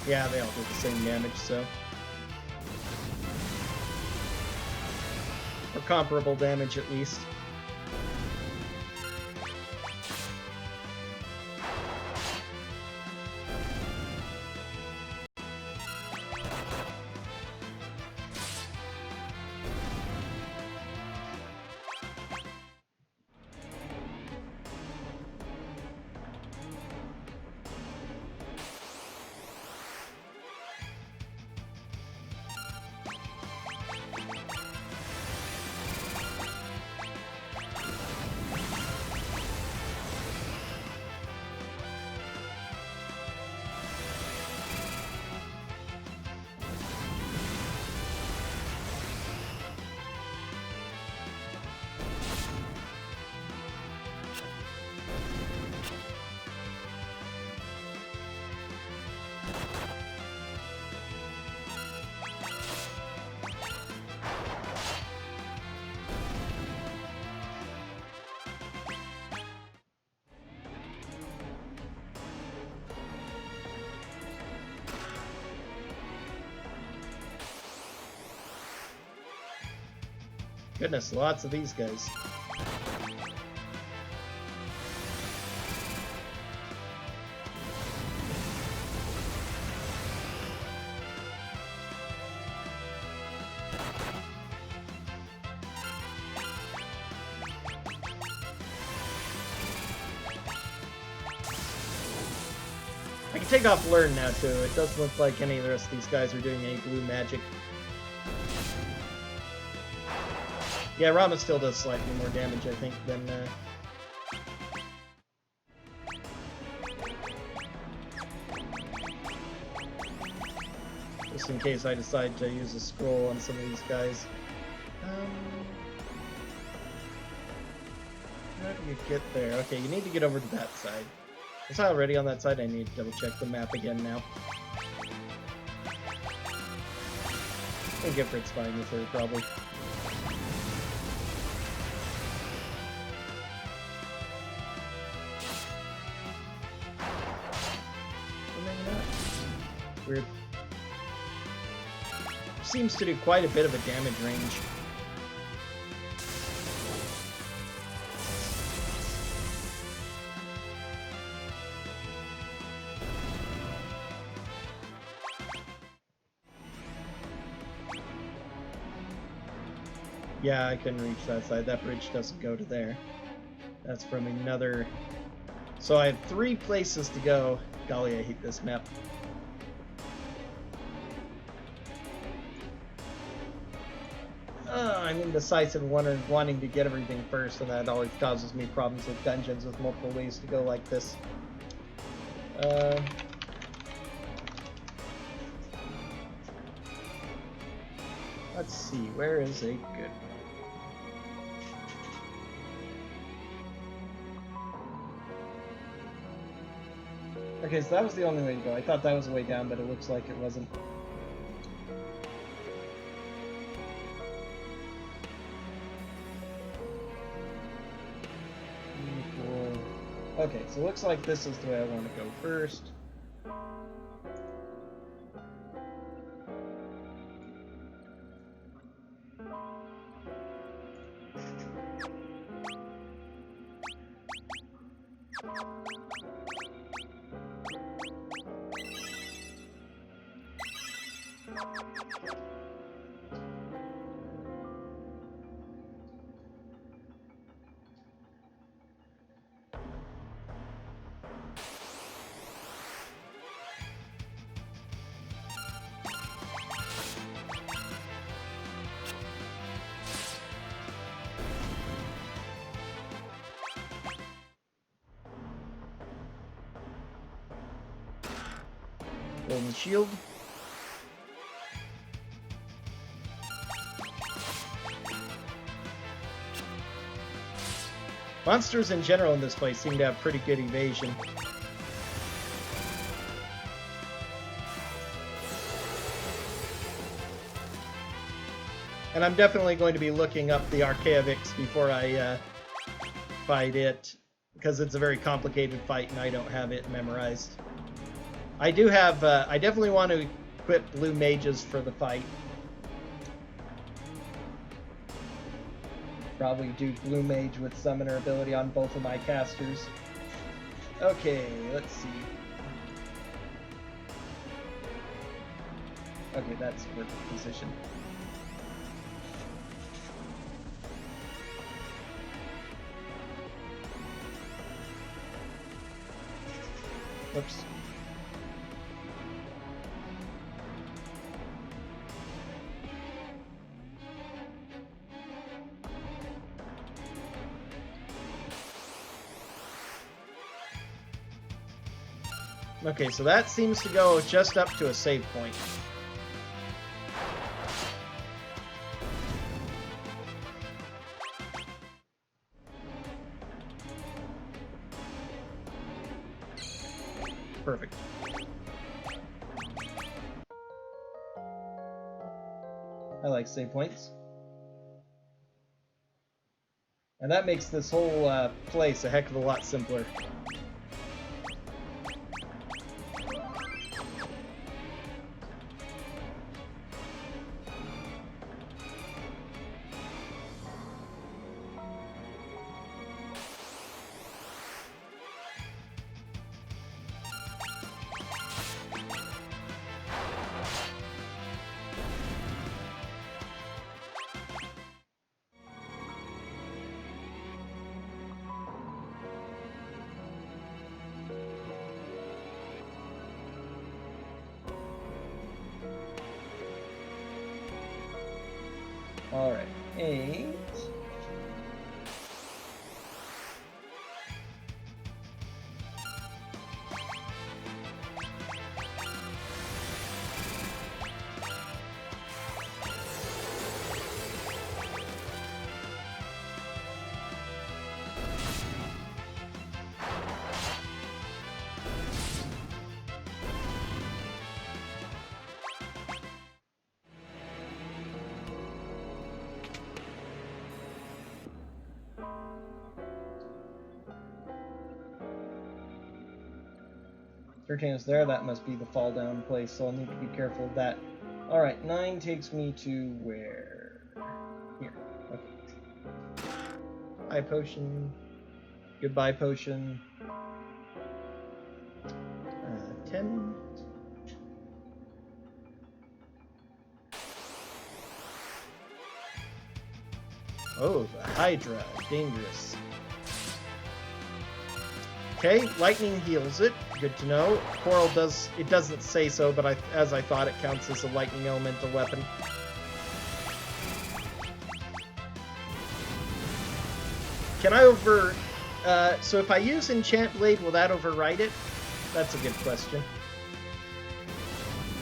Yeah, they all do the same damage, so... Or comparable damage, at least. Goodness, lots of these guys. I can take off Learn now too. It doesn't look like any of the rest of these guys are doing any blue magic. Yeah, Rama still does slightly more damage, I think, than... Just in case I decide to use a scroll on some of these guys. How do you get there? Okay, you need to get over to that side. Was I already on that side? I need to double check the map again now. I think Ifrit's fine with her, probably. Weird. Seems to do quite a bit of a damage range. Yeah, I couldn't reach that side. That bridge doesn't go to there. That's from another... So I have 3 places to go. Golly, I hate this map. I'm indecisive, wanting to get everything first, and that always causes me problems with dungeons with multiple ways to go like this. Let's see, where is a good one? Okay, so that was the only way to go. I thought that was the way down, but it looks like it wasn't. Okay, so it looks like this is the way I want to go first. Golden shield. Monsters in general in this place seem to have pretty good evasion. And I'm definitely going to be looking up the Archaevix before I fight it, because it's a very complicated fight and I don't have it memorized. I do have, I definitely want to equip blue mages for the fight. Probably do blue mage with summoner ability on both of my casters. Okay, let's see. Okay, that's perfect position. Whoops. Okay, so that seems to go just up to a save point. Perfect. I like save points. And that makes this whole place a heck of a lot simpler. Alright, 8. Is there, that must be the fall down place, so I'll need to be careful of that. Alright, 9 takes me to where? Here. Okay. High potion. Goodbye potion. 10. Oh, the Hydra. Dangerous. Okay, lightning heals it. Good to know. Coral does... It doesn't say so, but as I thought, it counts as a lightning elemental weapon. Can I so if I use Enchant Blade, will that override it? That's a good question.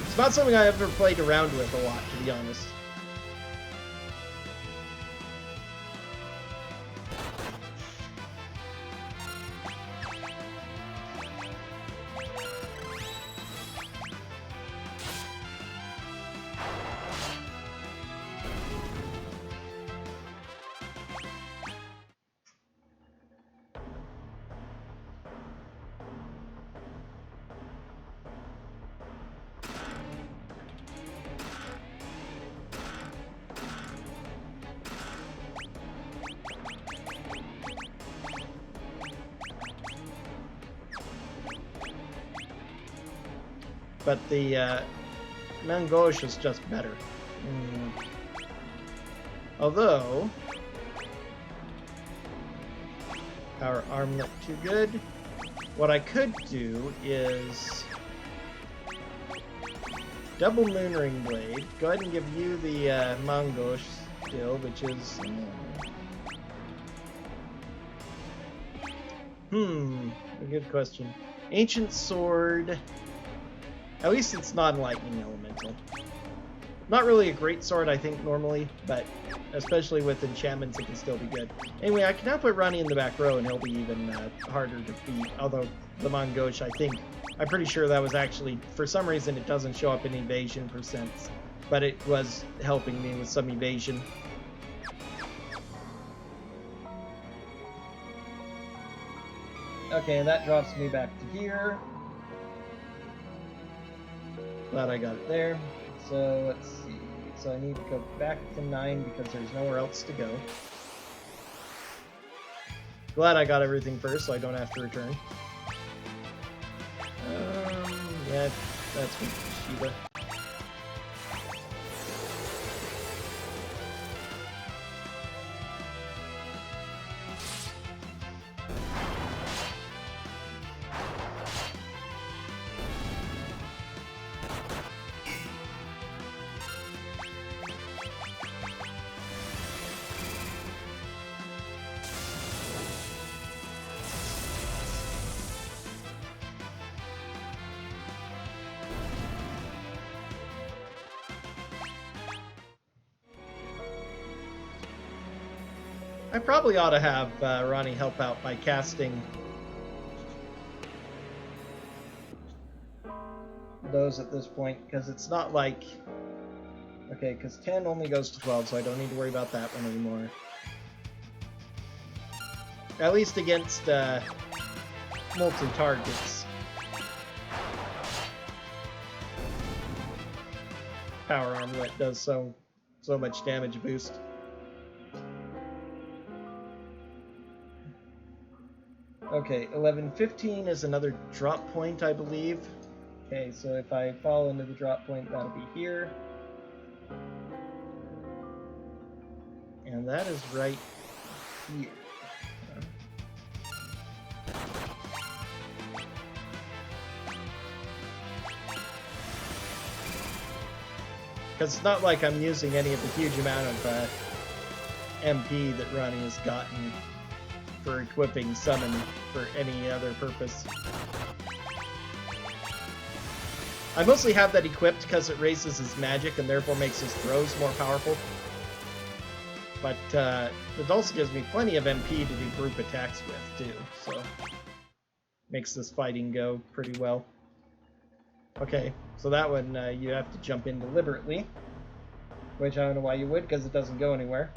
It's not something I ever played around with a lot, to be honest. But the Mangosh is just better. Although, Power Armlet too good. What I could do is double Moonring Blade. Go ahead and give you the Mangosh skill, which is... a good question. Ancient Sword... At least it's non-lightning elemental. Not really a great sword, I think, normally, but especially with enchantments, it can still be good. Anyway, I can now put Ronnie in the back row, and he'll be even harder to beat. Although, the Mangosh, I'm pretty sure that was actually, for some reason, it doesn't show up in evasion percents, but it was helping me with some evasion. Okay, and that drops me back to here. Glad I got it there. So let's see. So I need to go back to 9 because there's nowhere else to go. Glad I got everything first so I don't have to return. Yeah, that's Shiva. I probably ought to have Ronnie help out by casting those at this point, because it's not like... Okay, because 10 only goes to 12, so I don't need to worry about that one anymore. At least against multi-targets. Power Armlet does so much damage boost. Okay, 11:15 is another drop point, I believe. Okay, so if I fall into the drop point, that'll be here. And that is right here. Because it's not like I'm using any of the huge amount of MP that Ronnie has gotten for equipping Summon for any other purpose. I mostly have that equipped because it raises his magic and therefore makes his throws more powerful. But it also gives me plenty of MP to do group attacks with, too, so makes this fighting go pretty well. Okay, so that one you have to jump in deliberately, which I don't know why you would, because it doesn't go anywhere.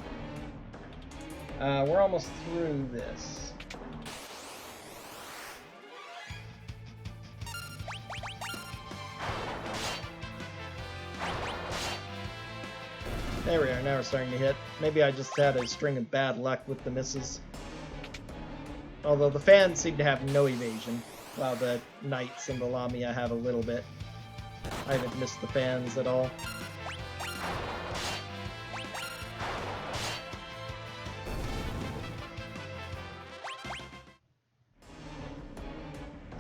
We're almost through this. There we are, now we're starting to hit. Maybe I just had a string of bad luck with the misses. Although the fans seem to have no evasion, while the knights and the Lamia have a little bit. I haven't missed the fans at all.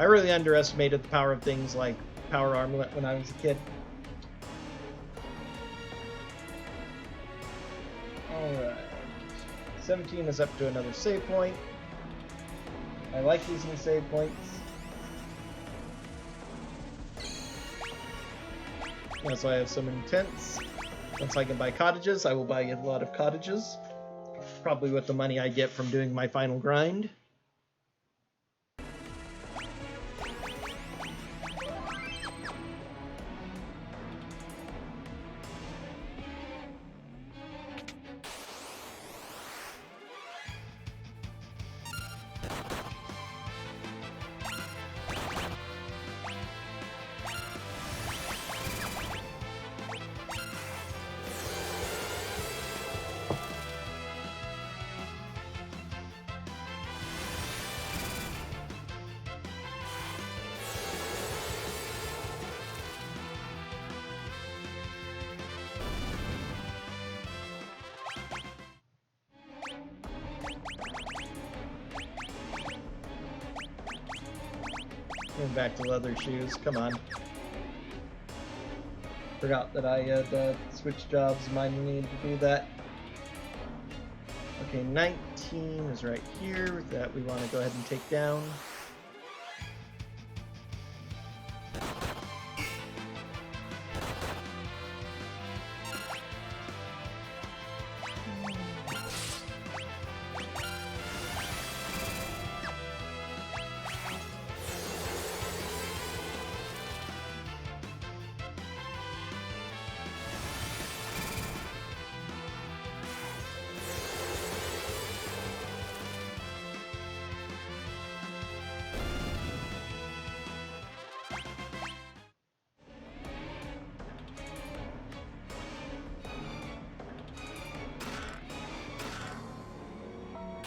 I really underestimated the power of things like Power Armlet when I was a kid. Alright. 17 is up to another save point. I like using save points. That's why I have so many tents. Once I can buy cottages, I will buy a lot of cottages. Probably with the money I get from doing my final grind. Going back to leather shoes, come on. Forgot that I had switched jobs, mine needed to do that. Okay, 19 is right here, that we want to go ahead and take down.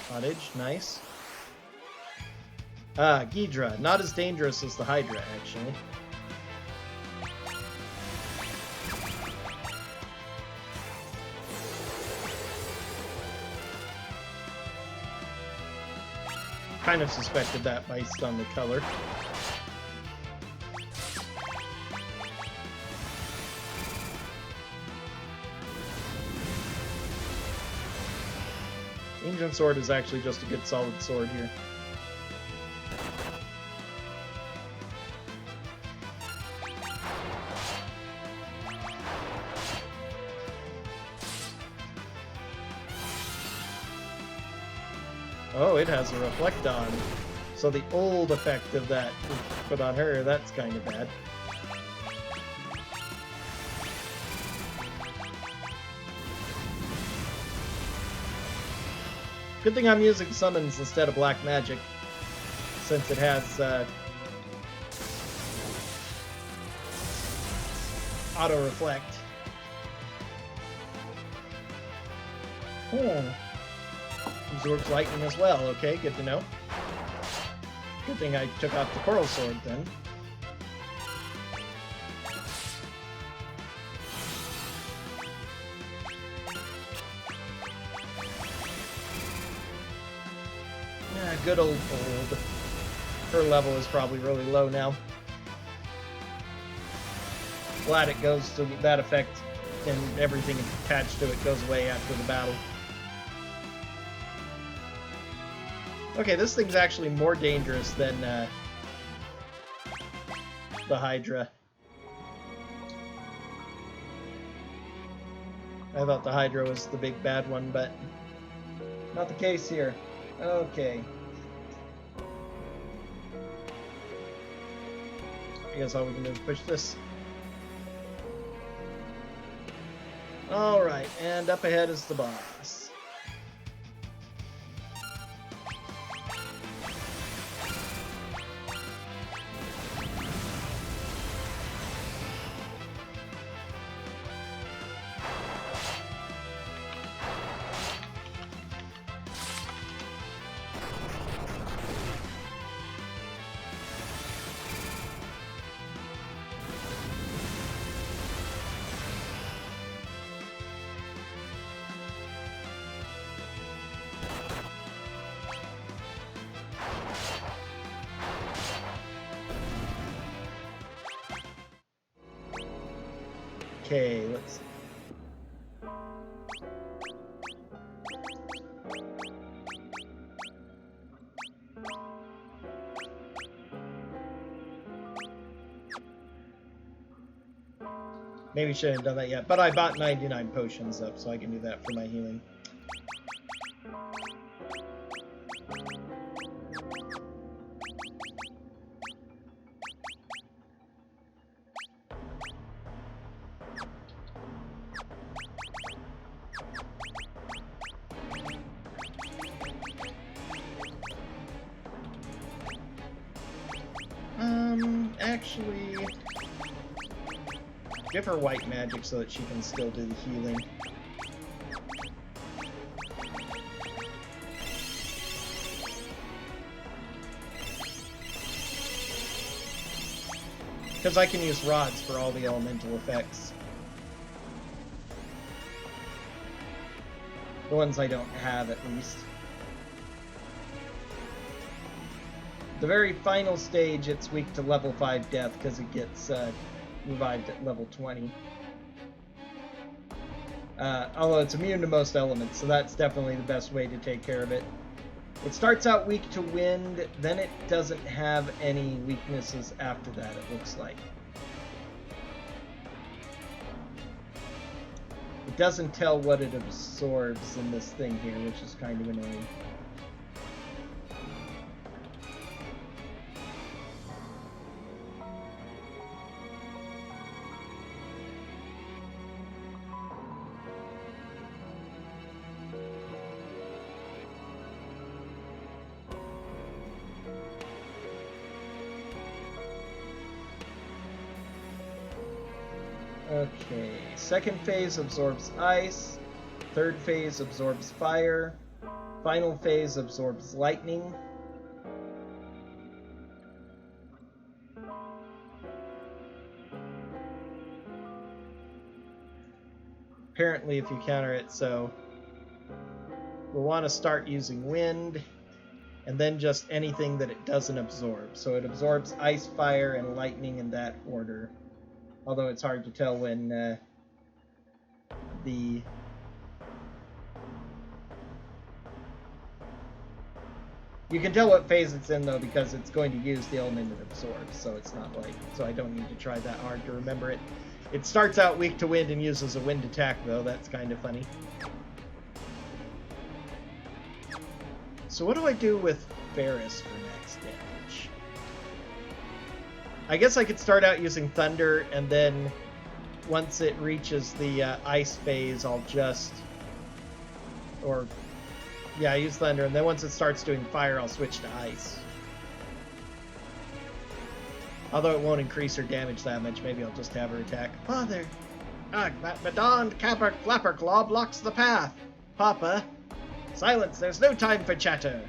Cottage, nice. Ah, Ghidra. Not as dangerous as the Hydra, actually. Kind of suspected that based on the color. Ancient Sword is actually just a good solid sword here. Oh, it has a reflect on. So the old effect of that is put on her, that's kind of bad. Good thing I'm using summons instead of black magic, since it has auto reflect. Absorbs lightning as well. Okay, good to know. Good thing I took off the coral sword then. Good old. Her level is probably really low now. Glad it goes to that effect and everything attached to it goes away after the battle. Okay, this thing's actually more dangerous than the Hydra. I thought the Hydra was the big bad one, but not the case here. Okay. I guess all we can do is push this. Alright, and up ahead is the boss. Okay, let's... Maybe shouldn't have done that yet, but I bought 99 potions up, so I can do that for my healing. Actually... give her white magic so that she can still do the healing. Because I can use rods for all the elemental effects. The ones I don't have, at least. The very final stage, it's weak to level 5 death because it gets revived at level 20. Although it's immune to most elements, so that's definitely the best way to take care of it. It starts out weak to wind, then it doesn't have any weaknesses after that, it looks like. It doesn't tell what it absorbs in this thing here, which is kind of annoying. Okay, second phase absorbs ice, third phase absorbs fire, final phase absorbs lightning. Apparently if you counter it, so we'll want to start using wind, and then just anything that it doesn't absorb. So it absorbs ice, fire, and lightning in that order. Although it's hard to tell when the... You can tell what phase it's in, though, because it's going to use the element it absorbs, so it's not like... So I don't need to try that hard to remember it. It starts out weak to wind and uses a wind attack, though. That's kind of funny. So what do I do with Ferris for next damage? I guess I could start out using Thunder, and then once it reaches the Ice phase, I'll just... Or... Yeah, I use Thunder, and then once it starts doing Fire, I'll switch to Ice. Although it won't increase her damage that much, maybe I'll just have her attack. Father! Ugh, that bedonned Capper Flapperclaw blocks the path! Papa! Silence, there's no time for chatter!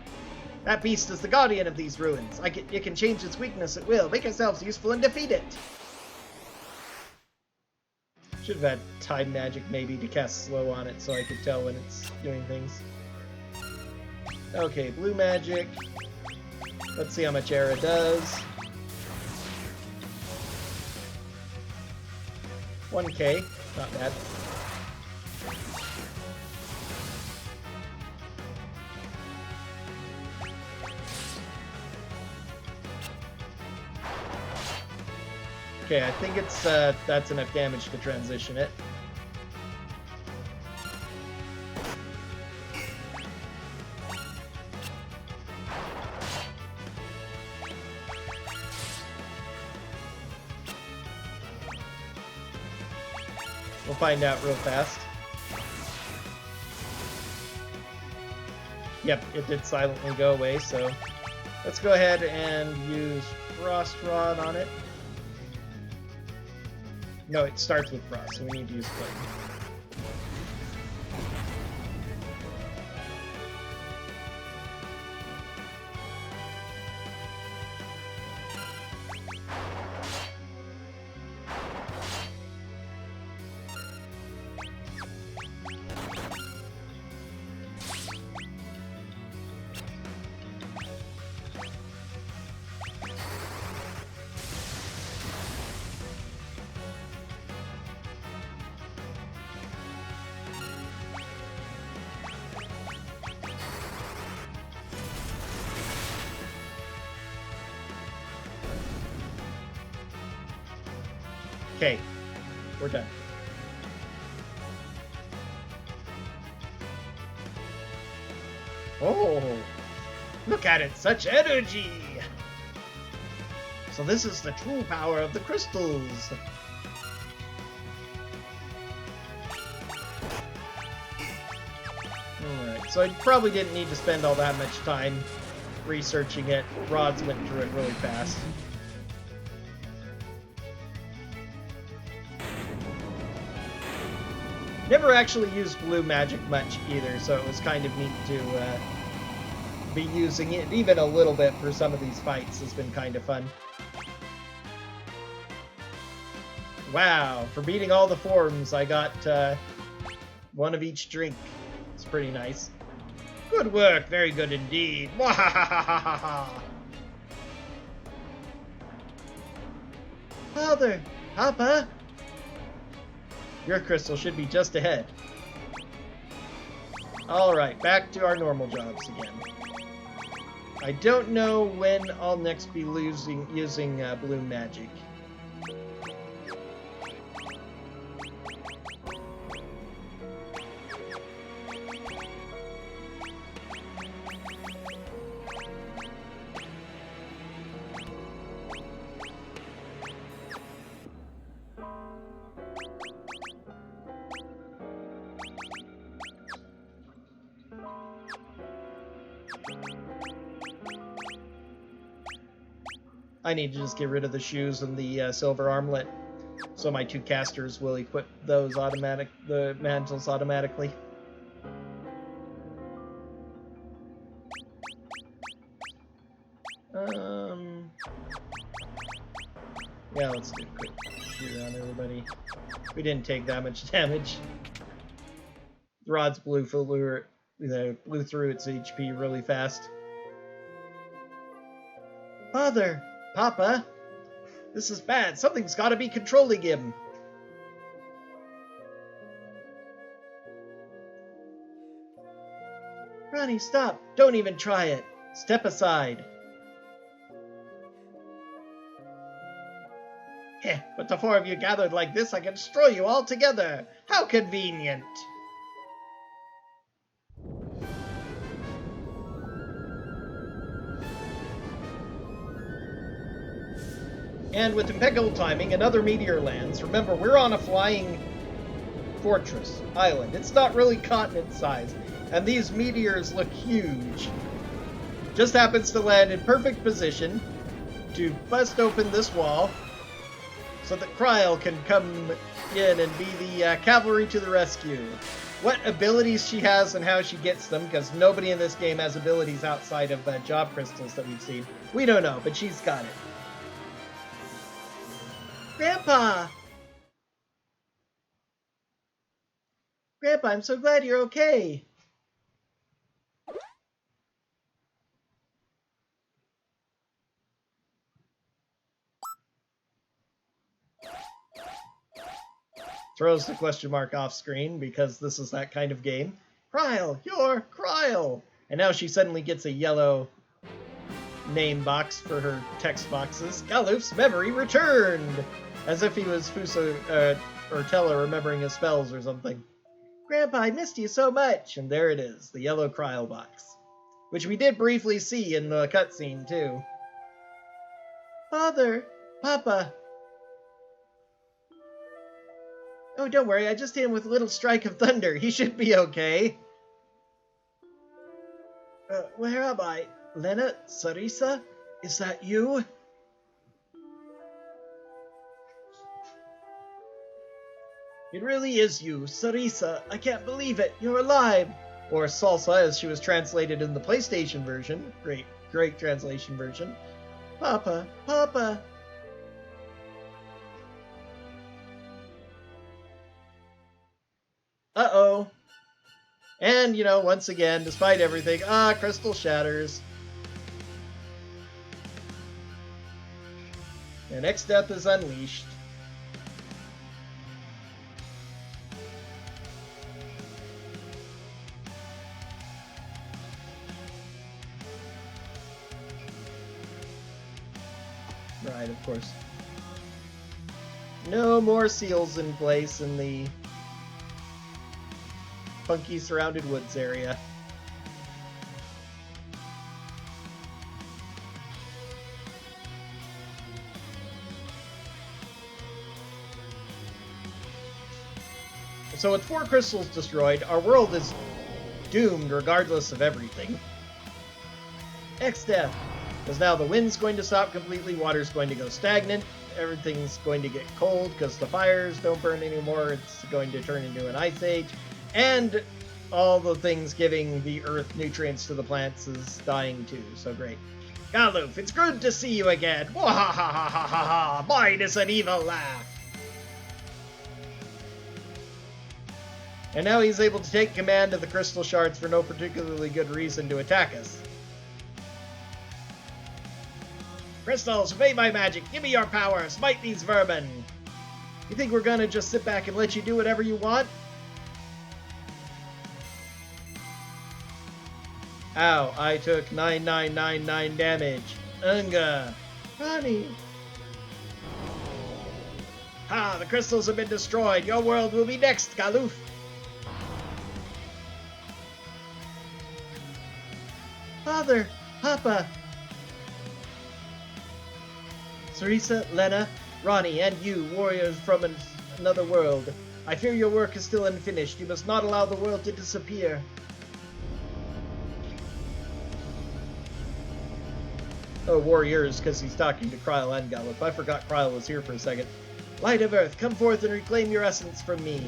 That beast is the guardian of these ruins. It can change its weakness at will. Make yourselves useful and defeat it! Should have had time magic maybe to cast slow on it so I could tell when it's doing things. Okay, blue magic. Let's see how much Era does. 1k, not bad. Okay, I think it's that's enough damage to transition it. We'll find out real fast. Yep, it did silently go away, so let's go ahead and use Frost Rod on it. No, it starts with Frost, so we need to use Flame. Okay, we're done. Oh, look at it, such energy! So this is the true power of the crystals. Alright, so I probably didn't need to spend all that much time researching it. Rods went through it really fast. Never actually used blue magic much either, so it was kind of neat to be using it even a little bit for some of these fights. Has been kind of fun. Wow, for beating all the forms, I got one of each drink. It's pretty nice. Good work, very good indeed. Father, Papa, your crystal should be just ahead. Alright, back to our normal jobs again. I don't know when I'll next be using blue magic. I need to just get rid of the shoes and the silver armlet, so my two casters will equip those the mantles automatically. Yeah, let's do a quick shoot on everybody. We didn't take that much damage. The rods blew through its HP really fast. Father! Papa! This is bad. Something's got to be controlling him. Ronnie, stop. Don't even try it. Step aside. Heh, with the four of you gathered like this, I can destroy you all together. How convenient. And with impeccable timing, another meteor lands. Remember, we're on a flying fortress island. It's not really continent size, and these meteors look huge. Just happens to land in perfect position to bust open this wall so that Kryl can come in and be the cavalry to the rescue. What abilities she has and how she gets them, because nobody in this game has abilities outside of job crystals that we've seen. We don't know, but she's got it. Grandpa! Grandpa, I'm so glad you're okay. Throws the question mark off screen because this is that kind of game. Kryl, you're Kryl! And now she suddenly gets a yellow name box for her text boxes. Galuf's memory returned! As if he was Fuso, or Tella remembering his spells or something. Grandpa, I missed you so much! And there it is, the yellow Kryl box. Which we did briefly see in the cutscene, too. Father! Papa! Oh, don't worry, I just hit him with a little strike of thunder. He should be okay. Where am I? Lena? Sarisa? Is that you? It really is you, Sarisa. I can't believe it. You're alive. Or Salsa, as she was translated in the PlayStation version. Great translation version. Papa, Papa. Uh-oh. And, once again, despite everything, crystal shatters. And X-Death is unleashed. Right, of course. No more seals in place in the funky surrounded woods area. So with 4 crystals destroyed, our world is doomed regardless of everything. X-Death! Because now the wind's going to stop completely, water's going to go stagnant, everything's going to get cold because the fires don't burn anymore, it's going to turn into an ice age, and all the things giving the earth nutrients to the plants is dying too, so great. Galuf, it's good to see you again! Wahahahaha! Mine is an evil laugh! And now he's able to take command of the crystal shards for no particularly good reason to attack us. Crystals, obey my magic! Give me your power! Smite these vermin! You think we're gonna just sit back and let you do whatever you want? Ow, I took 9999 damage. Unga! Ronnie! Ha! The crystals have been destroyed! Your world will be next, Galuf! Father! Papa! Sarisa, Lena, Ronnie, and you, warriors from another world. I fear your work is still unfinished. You must not allow the world to disappear. Oh, warriors, because he's talking to Kryl and Galuf. I forgot Kryl was here for a second. Light of Earth, come forth and reclaim your essence from me.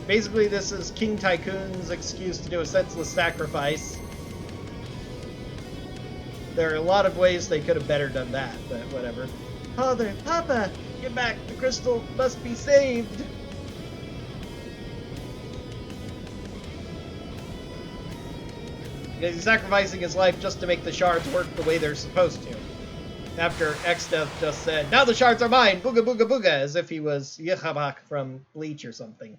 Basically, this is King Tycoon's excuse to do a senseless sacrifice. There are a lot of ways they could have better done that, but whatever. Father, Papa, get back! The crystal must be saved! He's sacrificing his life just to make the shards work the way they're supposed to. After X-Death just said, "Now the shards are mine! Booga booga booga!" as if he was Yechabak from Bleach or something.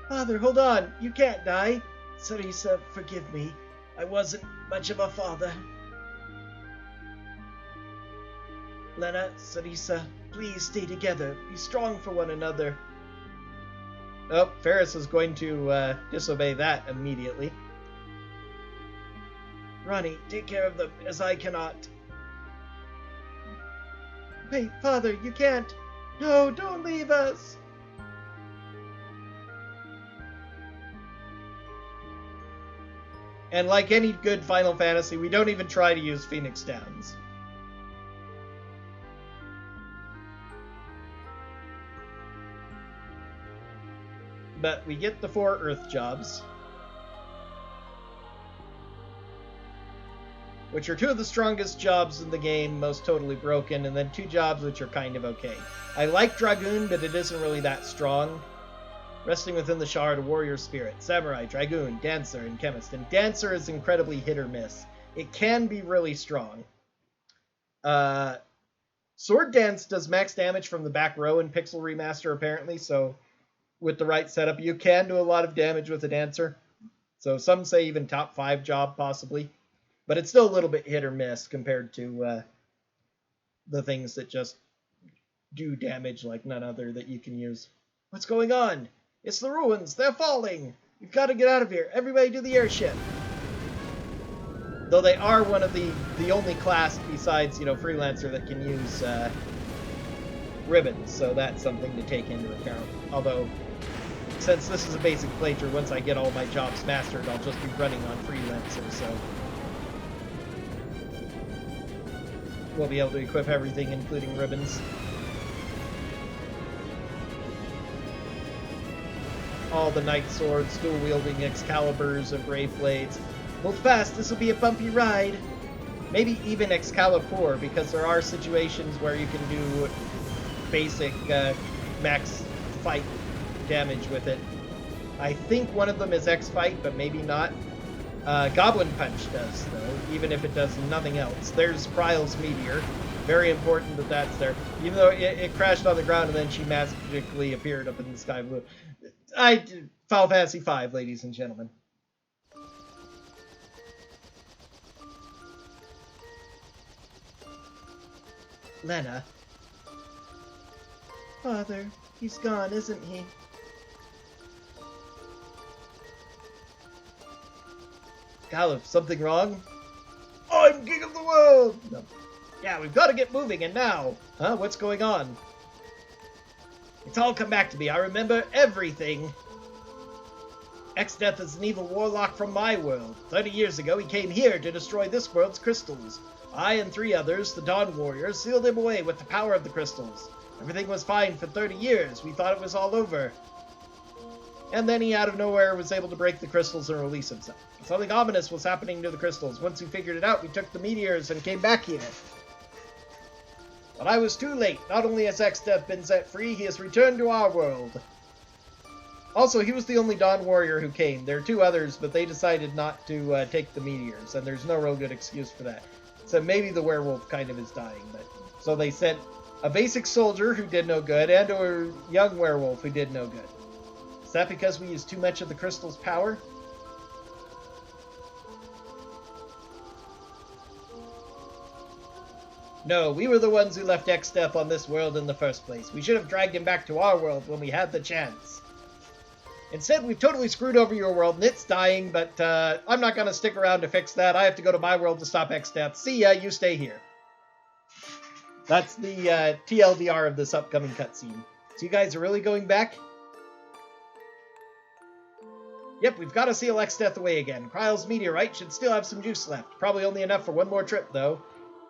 Father, hold on! You can't die! Sarisa, forgive me. I wasn't much of a father. Lena, Sarisa, please stay together. Be strong for one another. Oh, Ferris is going to disobey that immediately. Ronnie, take care of them, as I cannot. Wait, Father, you can't! No, don't leave us! And like any good Final Fantasy, we don't even try to use Phoenix Downs. But we get the 4 Earth jobs, which are 2 of the strongest jobs in the game, most totally broken, and then 2 jobs which are kind of okay. I like Dragoon, but it isn't really that strong. Resting within the shard, a warrior spirit, samurai, dragoon, dancer, and chemist. And dancer is incredibly hit or miss. It can be really strong. Sword Dance does max damage from the back row in Pixel Remaster, apparently, so with the right setup, you can do a lot of damage with a dancer. So some say even top 5 job, possibly. But it's still a little bit hit or miss compared to the things that just do damage like none other that you can use. What's going on? It's the ruins! They're falling! You've got to get out of here! Everybody to the airship! Though they are one of the only class besides, Freelancer that can use ribbons, so that's something to take into account. Although, since this is a basic playthrough, once I get all my jobs mastered, I'll just be running on Freelancer, so we'll be able to equip everything, including ribbons. All the knight swords, dual-wielding Excaliburs, and brave blades. Hold fast, this will be a bumpy ride. Maybe even Excalibur, because there are situations where you can do basic max fight damage with it. I think one of them is X-Fight, but maybe not. Goblin Punch does, though, even if it does nothing else. There's Kryl's Meteor. Very important that that's there. Even though it crashed on the ground and then she magically appeared up in the sky blue. Final Fantasy V, ladies and gentlemen. Lena. Father, he's gone, isn't he? Galuf, something wrong? I'm king of the world! No. Yeah, we've got to get moving, and now. Huh? What's going on? It's all come back to me. I remember everything. Exdeath is an evil warlock from my world. 30 years ago, he came here to destroy this world's crystals. I and 3 others, the Dawn Warriors, sealed him away with the power of the crystals. Everything was fine for 30 years. We thought it was all over. And then he, out of nowhere, was able to break the crystals and release himself. Something ominous was happening to the crystals. Once we figured it out, we took the meteors and came back here. But I was too late. Not only has Exdeath been set free, he has returned to our world. Also, he was the only Dawn Warrior who came. There are 2 others, but they decided not to take the meteors, and there's no real good excuse for that. So maybe the werewolf kind of is dying. But so they sent a basic soldier who did no good, and a young werewolf who did no good. Is that because we used too much of the crystal's power? No, we were the ones who left Exdeath on this world in the first place. We should have dragged him back to our world when we had the chance. Instead, we've totally screwed over your world, and it's dying, but I'm not going to stick around to fix that. I have to go to my world to stop Exdeath. See ya, you stay here. That's the TLDR of this upcoming cutscene. So you guys are really going back? Yep, we've got to seal Exdeath away again. Kryle's meteorite should still have some juice left. Probably only enough for one more trip, though.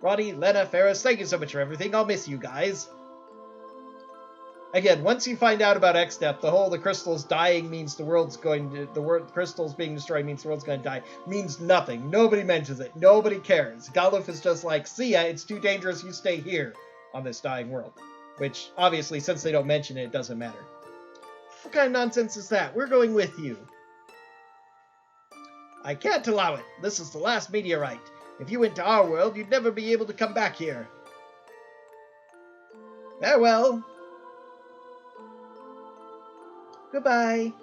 Roddy, Lena, Ferris, thank you so much for everything. I'll miss you guys. Again, once you find out about Exdeath, the crystals dying means crystals being destroyed means the world's going to die. Means nothing. Nobody mentions it. Nobody cares. Galuf is just like, see ya, it's too dangerous, you stay here on this dying world. Which, obviously, since they don't mention it, it doesn't matter. What kind of nonsense is that? We're going with you. I can't allow it. This is the last meteorite. If you went to our world, you'd never be able to come back here. Farewell. Goodbye.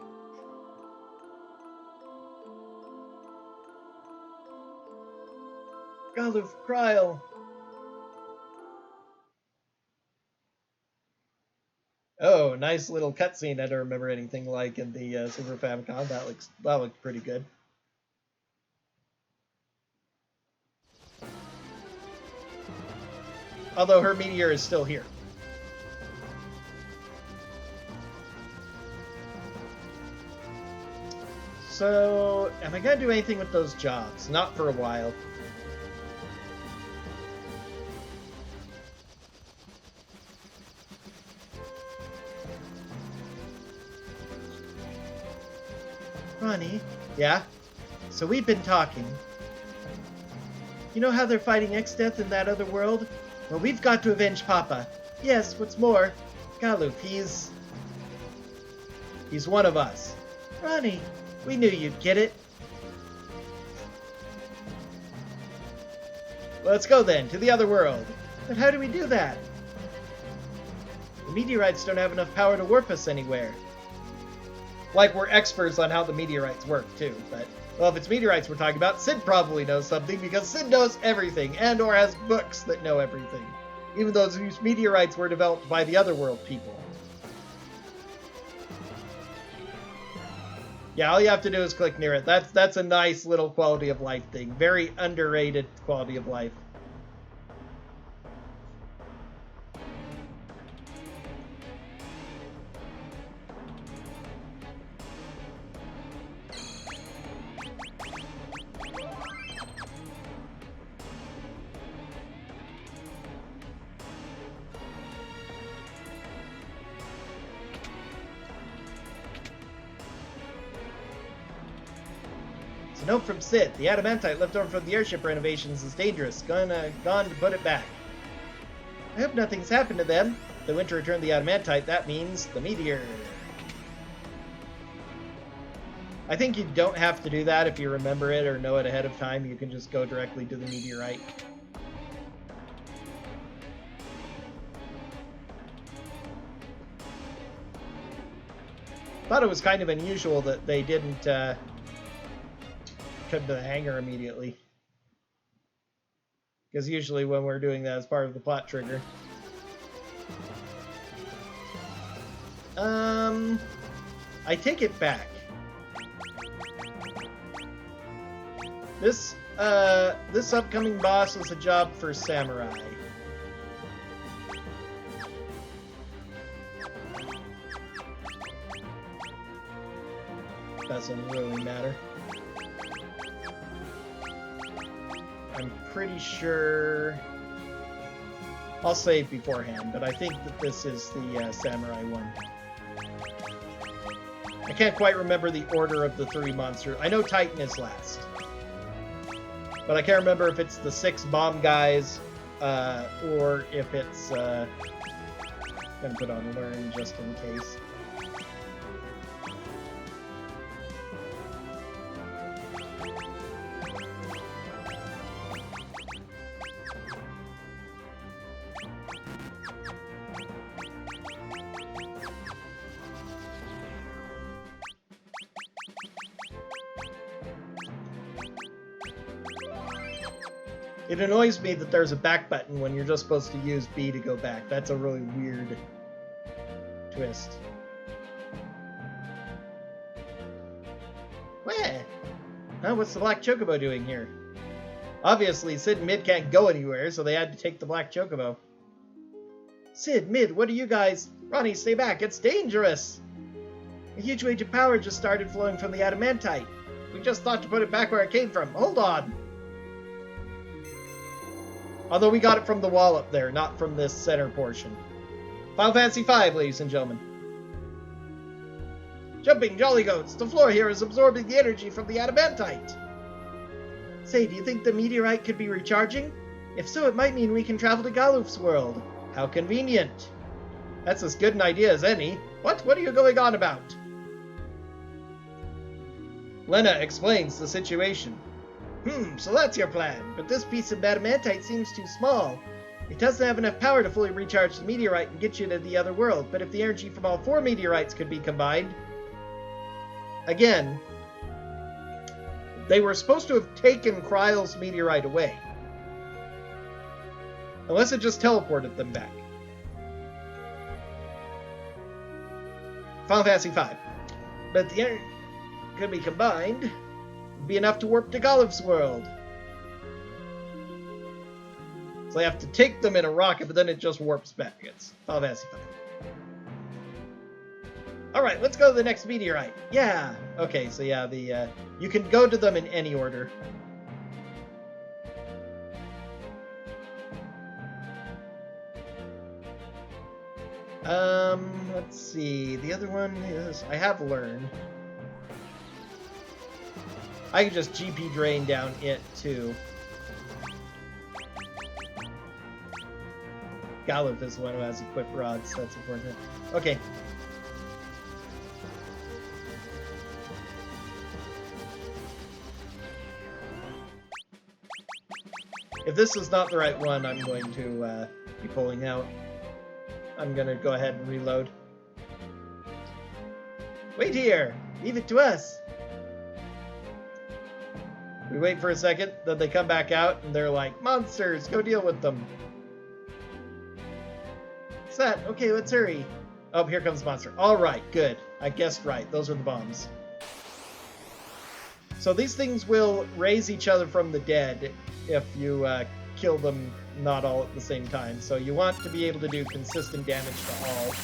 Galuf, Kryle. Oh, nice little cutscene. I don't remember anything like in the Super Famicom. That looks pretty good. Although her meteor is still here. So, am I going to do anything with those jobs? Not for a while. Ronnie? Yeah? So we've been talking. You know how they're fighting Exdeath in that other world? Well, we've got to avenge Papa. Yes, what's more, Galuf, he's one of us. Ronnie, we knew you'd get it. Let's go then, to the other world. But how do we do that? The meteorites don't have enough power to warp us anywhere. Like, we're experts on how the meteorites work, too, but... Well, if it's meteorites we're talking about, Sid probably knows something, because Sid knows everything, and or has books that know everything. Even though these meteorites were developed by the Otherworld people. Yeah, all you have to do is click near it. That's a nice little quality of life thing. Very underrated quality of life. A note from Sid. The adamantite left over from the airship renovations is dangerous. Gone to put it back. I hope nothing's happened to them. If they went to return the adamantite, that means the meteor. I think you don't have to do that if you remember it or know it ahead of time. You can just go directly to the meteorite. Thought it was kind of unusual that they didn't come to the hangar immediately. Because usually when we're doing that as part of the plot trigger. I take it back. This upcoming boss is a job for Samurai. Doesn't really matter. I'm pretty sure... I'll save beforehand, but I think that this is the Samurai one. I can't quite remember the order of the 3 monsters. I know Titan is last. But I can't remember if it's the 6 bomb guys, or if it's... I'm gonna put on learn just in case. It annoys me that there's a back button when you're just supposed to use B to go back. That's a really weird twist. Where? Huh, what's the Black Chocobo doing here? Obviously, Sid and Mid can't go anywhere, so they had to take the Black Chocobo. Sid, Mid, what are you guys? Ronnie, stay back, it's dangerous! A huge wave of power just started flowing from the adamantite. We just thought to put it back where it came from. Hold on! Although we got it from the wall up there, not from this center portion. Final Fantasy V, ladies and gentlemen. Jumping jolly goats! The floor here is absorbing the energy from the adamantite! Say, do you think the meteorite could be recharging? If so, it might mean we can travel to Galuf's world. How convenient. That's as good an idea as any. What? What are you going on about? Lena explains the situation. So that's your plan. But this piece of adamantite seems too small. It doesn't have enough power to fully recharge the meteorite and get you to the other world. But if the energy from all 4 meteorites could be combined... Again, they were supposed to have taken Kryle's meteorite away. Unless it just teleported them back. Final Fantasy V. But the energy could be combined... be enough to warp to Galuf's world. So they have to take them in a rocket, but then it just warps back. It's Final Fantasy V. Alright, let's go to the next meteorite. Yeah! Okay, so yeah, the you can go to them in any order. Let's see. The other one is... I have learned. I can just GP drain down it, too. Galuf is the one who has equipped rods, that's important. Okay. If this is not the right one, I'm going to be pulling out. I'm going to go ahead and reload. Wait here! Leave it to us! We wait for a second, then they come back out, and they're like, monsters, go deal with them. What's that? Okay, let's hurry. Oh, here comes the monster. Alright, good. I guessed right. Those are the bombs. So these things will raise each other from the dead if you kill them not all at the same time. So you want to be able to do consistent damage to all.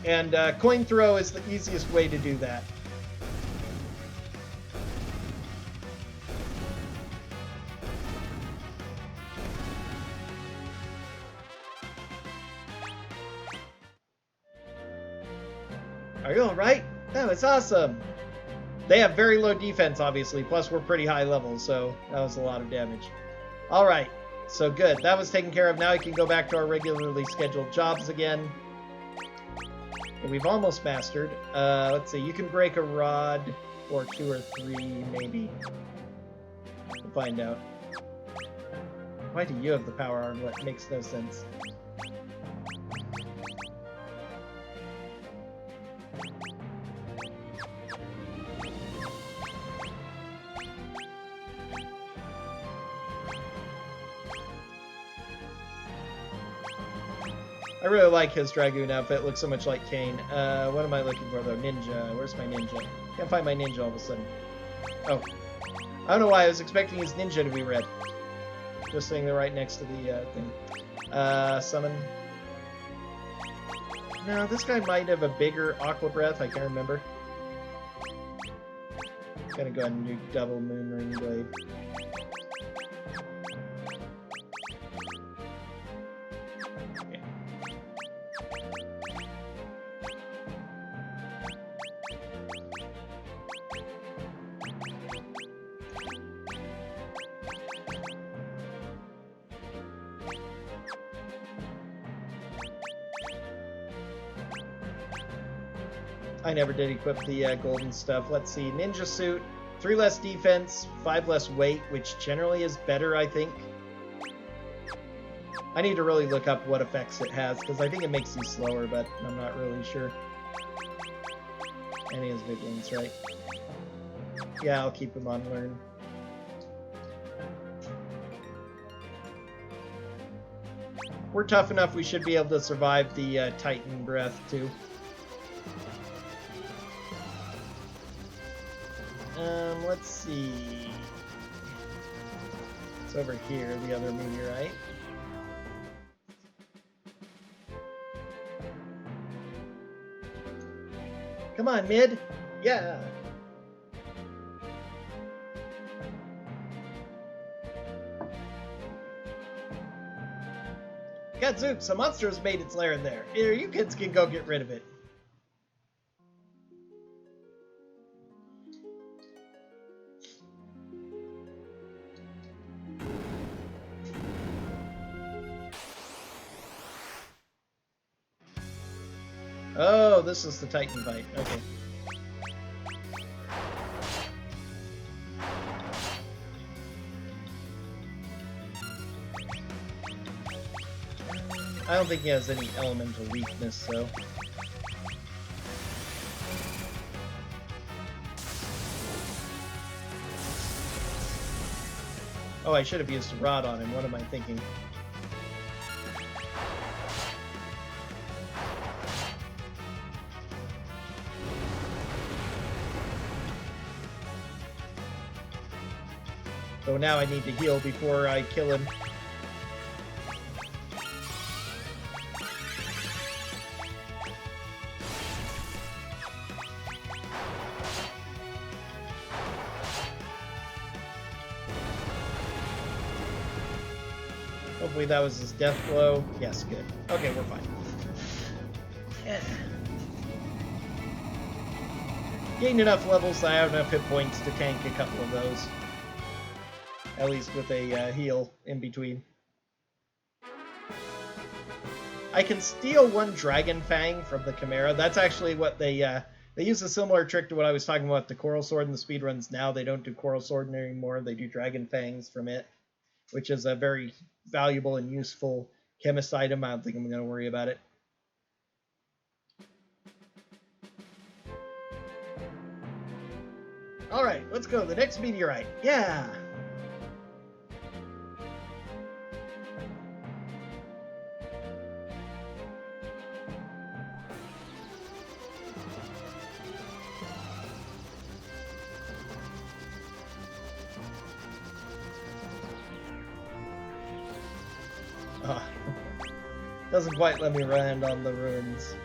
And coin throw is the easiest way to do that. Are you alright? That was awesome! They have very low defense, obviously, plus we're pretty high level, so that was a lot of damage. Alright, so good. That was taken care of. Now we can go back to our regularly scheduled jobs again. And we've almost mastered. Let's see, you can break a rod, or 2 or 3, maybe. We'll find out. Why do you have the power armlet? Makes no sense. I really like his Dragoon outfit. It looks so much like Kane. What am I looking for, though? Ninja. Where's my ninja? Can't find my ninja all of a sudden. Oh. I don't know why I was expecting his ninja to be red. Just sitting there right next to the thing. Summon. No, this guy might have a bigger Aqua Breath. I can't remember. Gonna go ahead and do double Moon Ring Blade. I never did equip the golden stuff. Let's see. Ninja Suit, 3 less defense, 5 less weight, which generally is better, I think. I need to really look up what effects it has, because I think it makes you slower, but I'm not really sure. And he has vigilance, right? Yeah, I'll keep him on learn. We're tough enough, we should be able to survive the Titan Breath, too. Let's see. It's over here, the other meteorite. Come on, mid. Yeah. Gadzooks, a monster has made its lair in there. Here, you kids can go get rid of it. Oh, this is the Titan fight. Okay. I don't think he has any elemental weakness, so... Oh, I should have used a rod on him. What am I thinking? So now I need to heal before I kill him. Hopefully that was his death blow. Yes, good. Okay, we're fine. Yeah. Gained enough levels that I have enough hit points to tank a couple of those. At least with a heal in between. I can steal one Dragon Fang from the Chimera. That's actually what they use a similar trick to what I was talking about the Coral Sword in the speedruns now. They don't do Coral Sword anymore. They do Dragon Fangs from it, which is a very valuable and useful chemist item. I don't think I'm going to worry about it. Alright, let's go. The next meteorite. Yeah! Doesn't quite let me land on the ruins.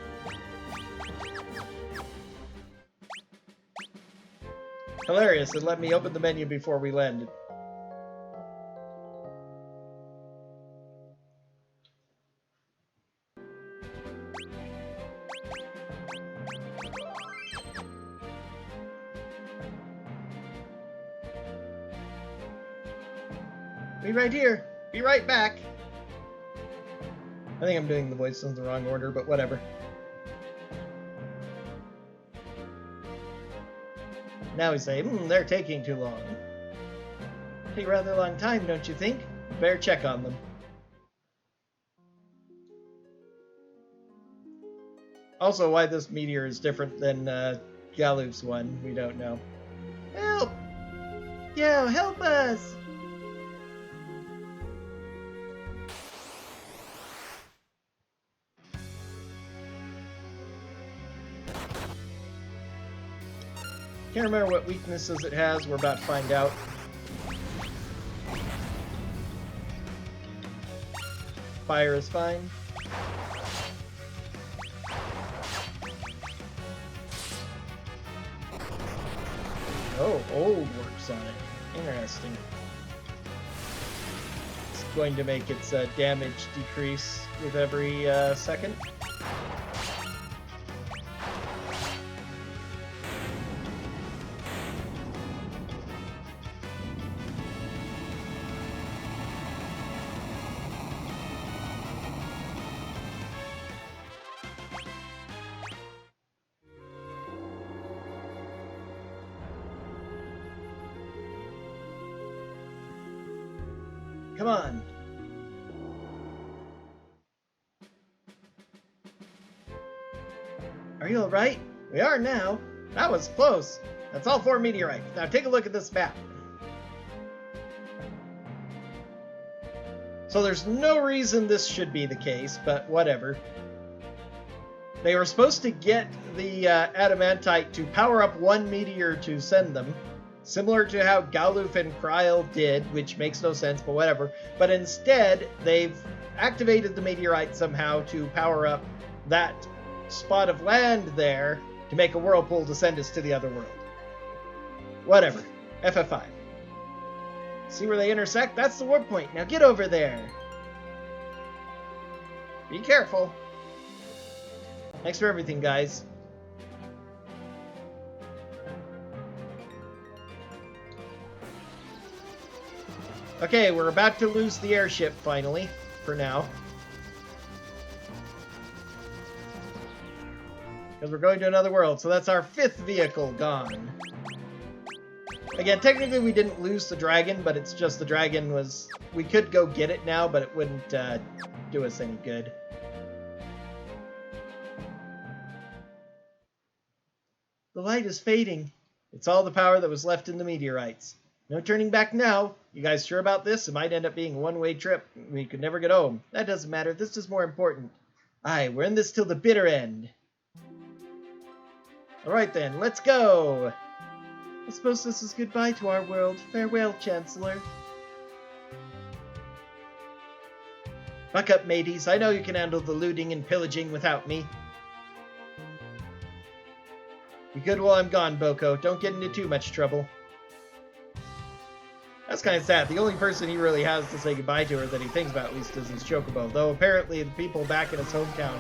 Hilarious, it let me open the menu before we landed. Be right here. Be right back. I think I'm doing the voices in the wrong order, but whatever. Now we say, they're taking too long. Take a rather long time, don't you think? Better check on them. Also, why this meteor is different than Galuf's one, we don't know. Help! Yo, help us! Can't remember what weaknesses it has. We're about to find out. Fire is fine. Oh, old works on it. Interesting. It's going to make its damage decrease with every second. Come on. Are you alright? We are now. That was close. That's all 4 meteorites. Now take a look at this map. So there's no reason this should be the case, but whatever. They were supposed to get the adamantite to power up 1 meteor to send them. Similar to how Galuf and Kryl did, which makes no sense, but whatever. But instead, they've activated the meteorite somehow to power up that spot of land there to make a whirlpool to send us to the other world. Whatever. FF5. See where they intersect? That's the warp point. Now get over there. Be careful. Thanks for everything, guys. Okay, we're about to lose the airship, finally, for now. Because we're going to another world, so that's our 5th vehicle gone. Again, technically we didn't lose the dragon, but it's just the dragon was... We could go get it now, but it wouldn't do us any good. The light is fading. It's all the power that was left in the meteorites. No turning back now. You guys sure about this? It might end up being a one-way trip. We could never get home. That doesn't matter. This is more important. Aye, we're in this till the bitter end. Alright then, let's go! I suppose this is goodbye to our world. Farewell, Chancellor. Buck up, mateys. I know you can handle the looting and pillaging without me. Be good while I'm gone, Boko. Don't get into too much trouble. That's kind of sad. The only person he really has to say goodbye to, or that he thinks about at least, is his Chocobo. Though apparently the people back in his hometown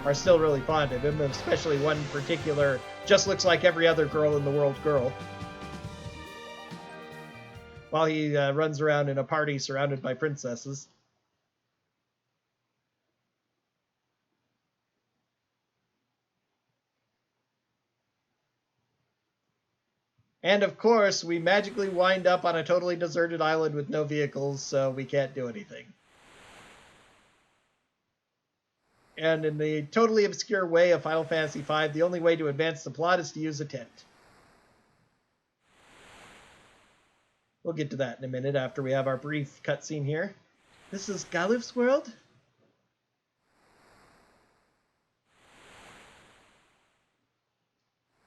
are still really fond of him, especially one particular, just looks like every other girl in the world girl. While he runs around in a party surrounded by princesses. And of course, we magically wind up on a totally deserted island with no vehicles, so we can't do anything. And in the totally obscure way of Final Fantasy V, the only way to advance the plot is to use a tent. We'll get to that in a minute after we have our brief cutscene here. This is Galuf's world?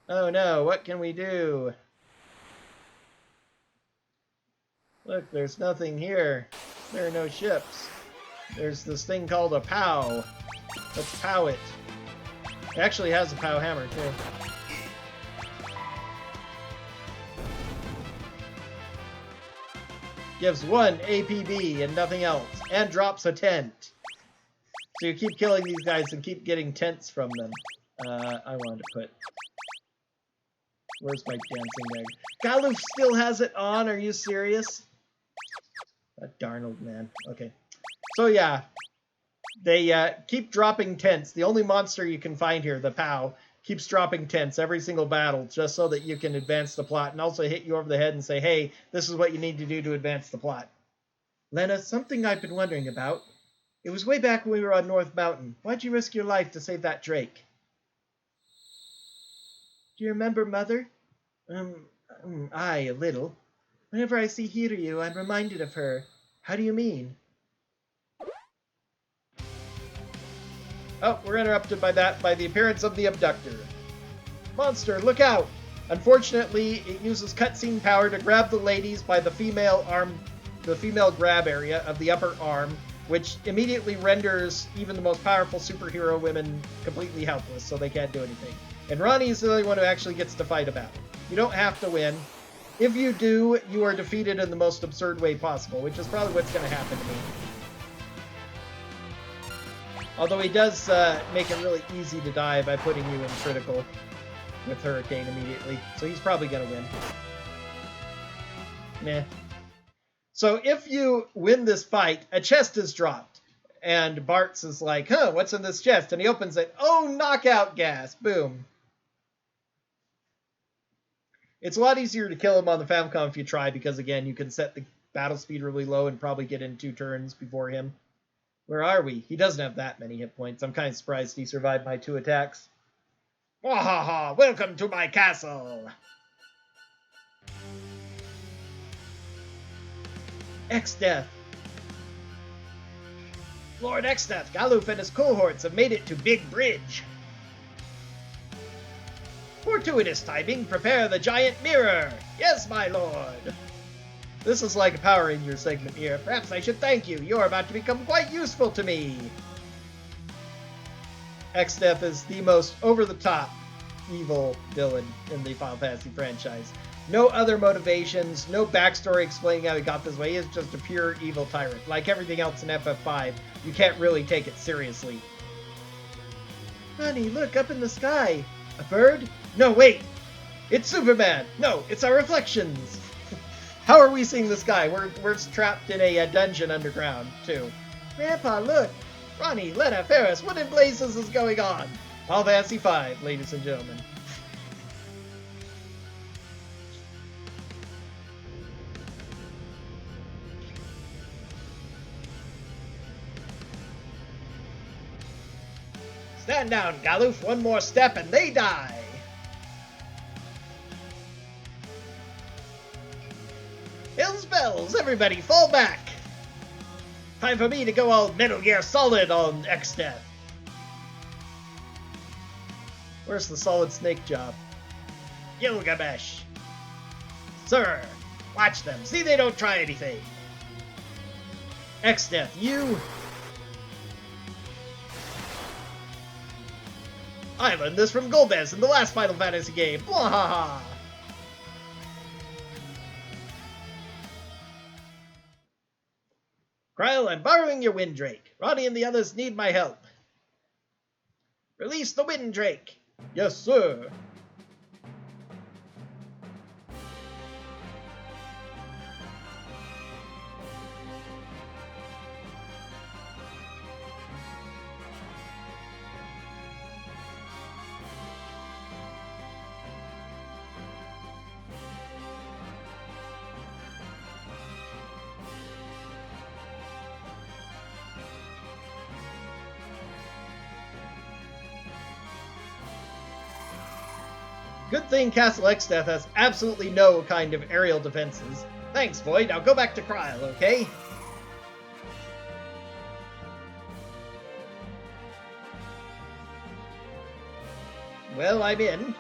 Oh no, what can we do? Look, there's nothing here. There are no ships. There's this thing called a POW. Let's POW it. It actually has a POW hammer, too. Gives 1 APB and nothing else. And drops a tent. So you keep killing these guys and keep getting tents from them. I wanted to put... Where's my dancing egg? Galuf still has it on? Are you serious? That darn old man. Okay. So yeah, they keep dropping tents. The only monster you can find here, the POW, keeps dropping tents every single battle just so that you can advance the plot and also hit you over the head and say, hey, this is what you need to do to advance the plot. Lena, something I've been wondering about. It was way back when we were on North Mountain. Why'd you risk your life to save that Drake? Do you remember Mother? Aye, a little. Whenever I see Hiryu, I'm reminded of her. How do you mean? Oh, we're interrupted by the appearance of the abductor. Monster, look out! Unfortunately, it uses cutscene power to grab the ladies by the female grab area of the upper arm, which immediately renders even the most powerful superhero women completely helpless, so they can't do anything. And Ronnie's the only one who actually gets to fight a battle. You don't have to win. If you do, you are defeated in the most absurd way possible, which is probably what's going to happen to me. Although he does make it really easy to die by putting you in critical with Hurricane immediately, so he's probably going to win. Meh. So if you win this fight, a chest is dropped, and Bart's is like, huh, what's in this chest? And he opens it. Oh, knockout gas. Boom. It's a lot easier to kill him on the Famicom if you try, because again, you can set the battle speed really low and probably get in 2 turns before him. Where are we? He doesn't have that many hit points. I'm kind of surprised he survived my 2 attacks. Wahaha! Welcome to my castle! Exdeath. Lord Exdeath, Galuf and his cohorts have made it to Big Bridge. Fortuitous timing, prepare the giant mirror. Yes, my lord. This is like a Power Ranger segment here. Perhaps I should thank you. You're about to become quite useful to me. Exdeath is the most over-the-top evil villain in the Final Fantasy franchise. No other motivations, no backstory explaining how he got this way. He is just a pure evil tyrant. Like everything else in FF5, you can't really take it seriously. Honey, look up in the sky. A bird? No, wait. It's Superman. No, it's our reflections. How are we seeing the sky? We're trapped in a dungeon underground, too. Grandpa, look. Ronnie, Lena, Ferris, what in blazes is going on? Final Fantasy V, ladies and gentlemen. Stand down, Galuf. One more step and they die. Hills bells, everybody fall back. Time for me to go all Metal Gear Solid on Exdeath. Where's the Solid Snake job? Gilgamesh. Sir, watch them. See they don't try anything. Exdeath, you... I learned this from Golbez in the last Final Fantasy game. Bwahaha! Kryl, I'm borrowing your Windrake. Ronnie and the others need my help. Release the Windrake. Yes, sir. Good thing Castle Exdeath has absolutely no kind of aerial defenses. Thanks, Void. Now go back to Kryl, okay? Well, I'm in.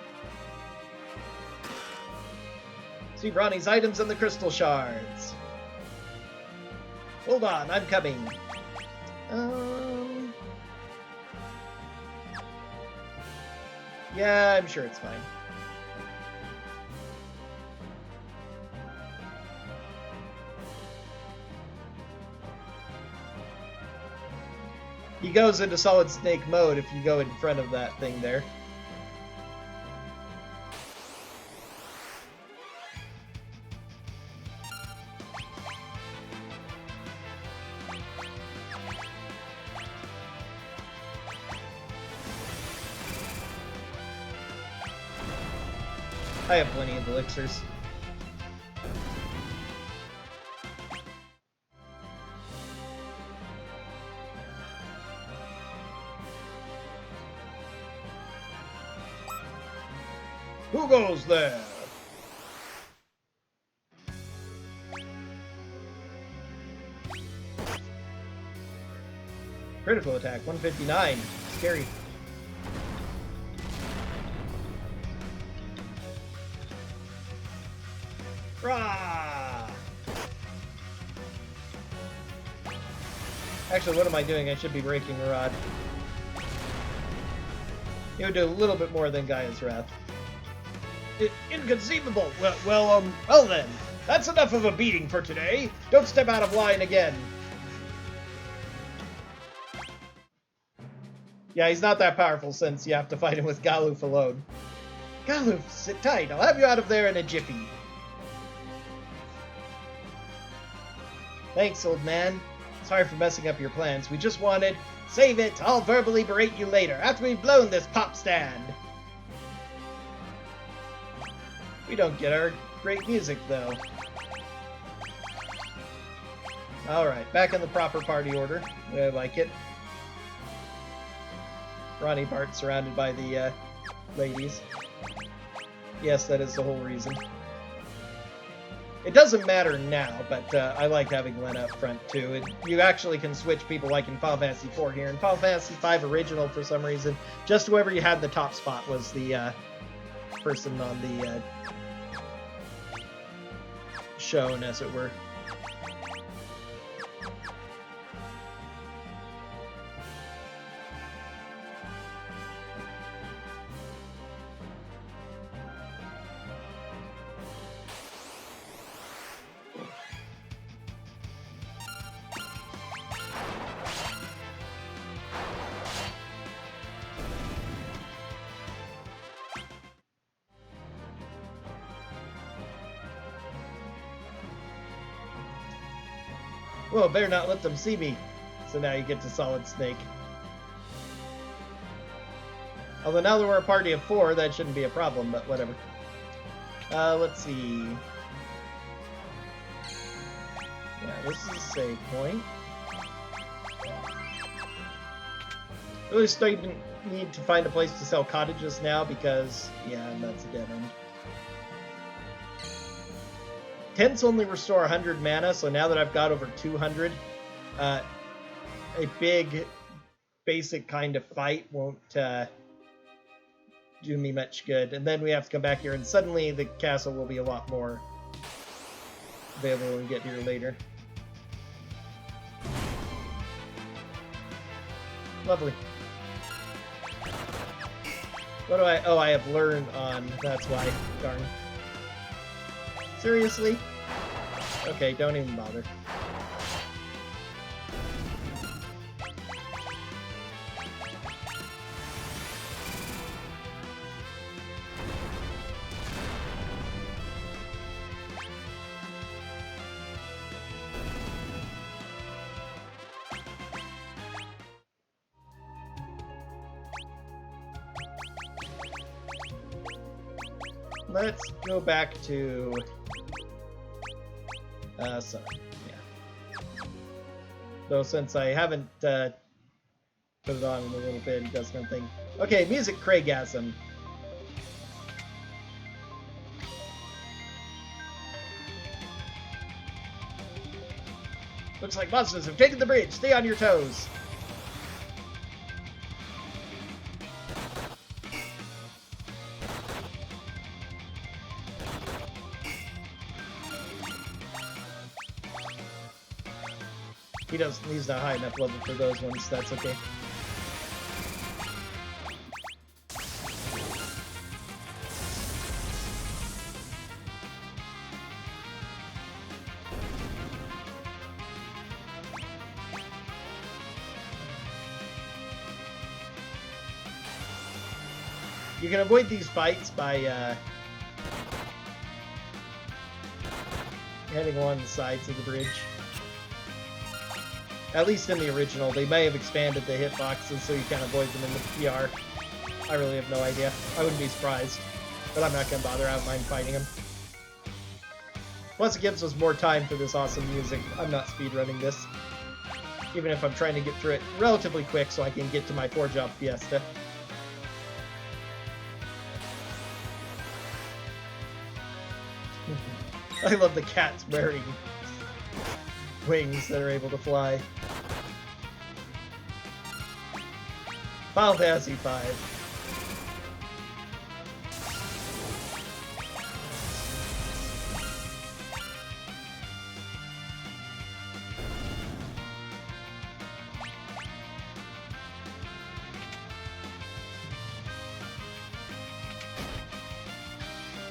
See Ronnie's items in the crystal shards. Hold on, I'm coming. Yeah, I'm sure it's fine. He goes into Solid Snake mode if you go in front of that thing there. I have plenty of elixirs. Who goes there? Critical attack, 159. Scary. Rah! Actually, what am I doing? I should be breaking the rod. You would do a little bit more than Gaia's Wrath. Inconceivable! Well then. That's enough of a beating for today. Don't step out of line again. Yeah, he's not that powerful since you have to fight him with Galuf alone. Galuf, sit tight. I'll have you out of there in a jiffy. Thanks, old man. Sorry for messing up your plans. We just wanted... Save it! I'll verbally berate you later, after we've blown this pop stand! We don't get our great music, though. Alright, back in the proper party order. I like it. Ronnie Bart surrounded by the, ladies. Yes, that is the whole reason. It doesn't matter now, but I like having Lena up front, too. You actually can switch people like in Final Fantasy IV here. In Final Fantasy V Original, for some reason, just whoever you had the top spot was the person on the shown, as it were. Well, better not let them see me. So now you get to Solid Snake. Although now that we're a party of 4, that shouldn't be a problem, but whatever. Let's see. Yeah, this is a save point. Really starting to need to find a place to sell cottages now because, yeah, that's a dead end. Tents only restore 100 mana, so now that I've got over 200, a big, basic kind of fight won't do me much good. And then we have to come back here, and suddenly the castle will be a lot more available when we get here later. Lovely. What do I... Oh, I have learned on... That's why. Darn. Seriously? Okay, don't even bother. Let's go back to... Sun. Yeah. Though since I haven't put it on in a little bit, it does nothing. Okay, music Craigasm. Looks like monsters have taken the bridge. Stay on your toes. He's not high enough level for those ones, that's okay. You can avoid these fights by heading along the sides of the bridge. At least in the original. They may have expanded the hitboxes so you can avoid them in the PR. I really have no idea. I wouldn't be surprised. But I'm not going to bother. I don't mind fighting them. Plus it gives us more time for this awesome music. I'm not speedrunning this. Even if I'm trying to get through it relatively quick so I can get to my 4-job fiesta. I love the cats wearing wings that are able to fly. Final Fantasy V.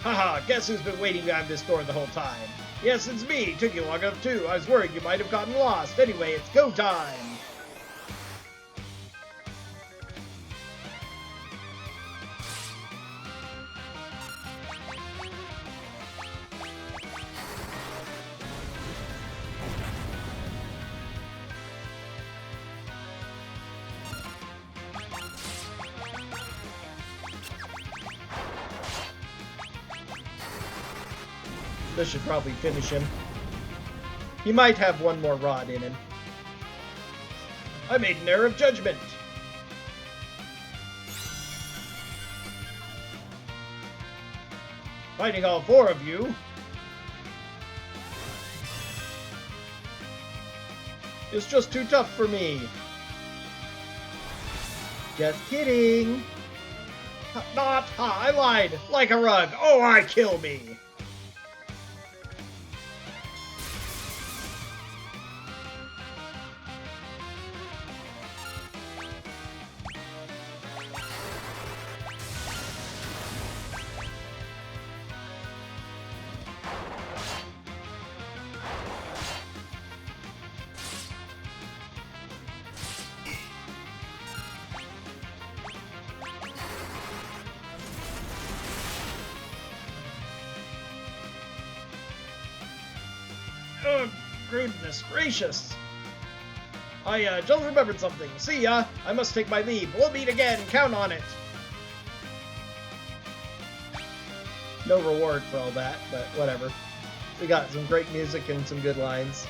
Haha, guess who's been waiting behind this door the whole time? Yes, it's me. Took you long enough too. I was worried you might have gotten lost. Anyway, it's go time. This should probably finish him. He might have one more rod in him. I made an error of judgment. Fighting all four of you is just too tough for me. Just kidding. Not. I lied. Like a rug. Oh, I kill me. Oh, goodness gracious. I just remembered something. See ya. I must take my leave. We'll meet again. Count on it. No reward for all that, but whatever. We got some great music and some good lines.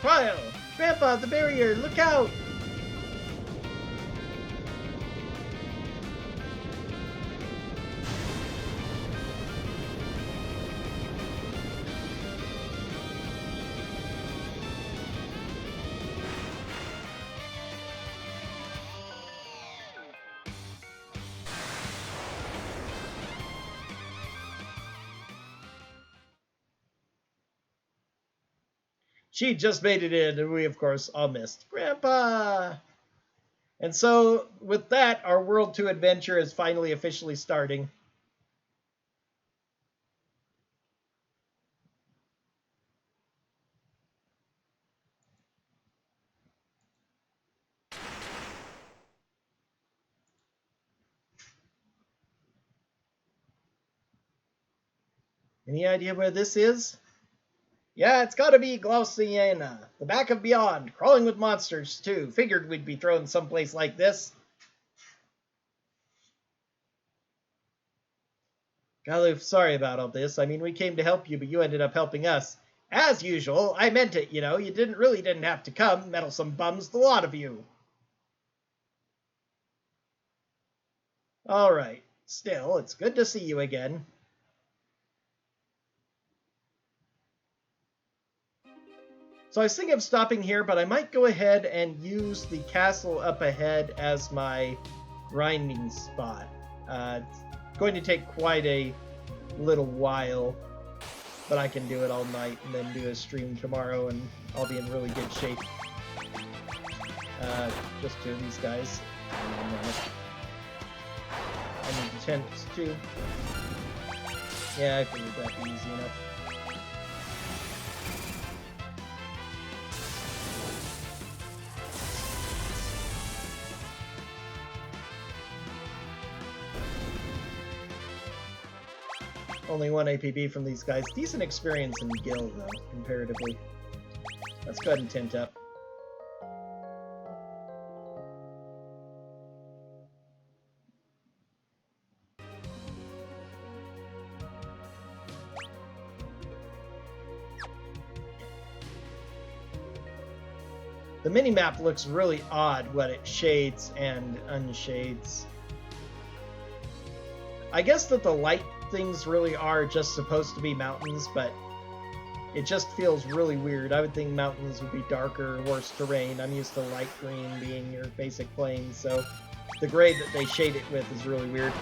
Trial! Grandpa, the barrier! Look out! She just made it in, and we, of course, all missed. Grandpa! And so, with that, our World 2 adventure is finally officially starting. Any idea where this is? Yeah, it's gotta be Glauciana, the back of beyond, crawling with monsters, too. Figured we'd be thrown someplace like this. Galuf, sorry about all this. I mean, we came to help you, but you ended up helping us. As usual, I meant it, you know. You didn't have to come, meddlesome bums, the lot of you. All right. Still, it's good to see you again. So I was thinking of stopping here, but I might go ahead and use the castle up ahead as my grinding spot. It's going to take quite a little while, but I can do it all night and then do a stream tomorrow, and I'll be in really good shape. Just two of these guys. I need tents too. Yeah, I figured that'd be easy enough. Only one APB from these guys. Decent experience in guild, though, comparatively. Let's go ahead and tent up. The minimap looks really odd when it shades and unshades. I guess that the light things really are just supposed to be mountains, but it just feels really weird. I would think mountains would be darker, worse terrain. I'm used to light green being your basic plains, so the gray that they shade it with is really weird.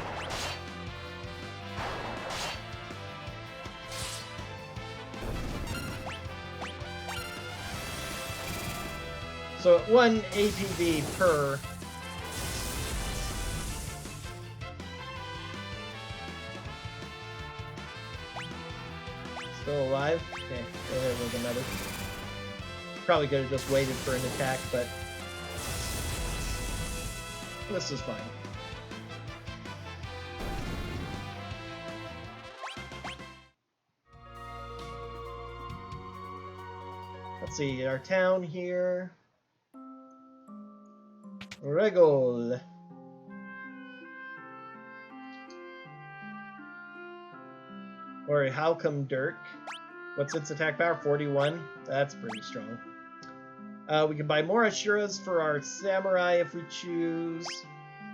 So at 1 APV per... Still alive? Okay, there was another. Probably could have just waited for an attack, but this is fine. Let's see, our town here. Regol. Or how come Dirk? What's its attack power? 41? That's pretty strong. We can buy more Ashuras for our Samurai if we choose.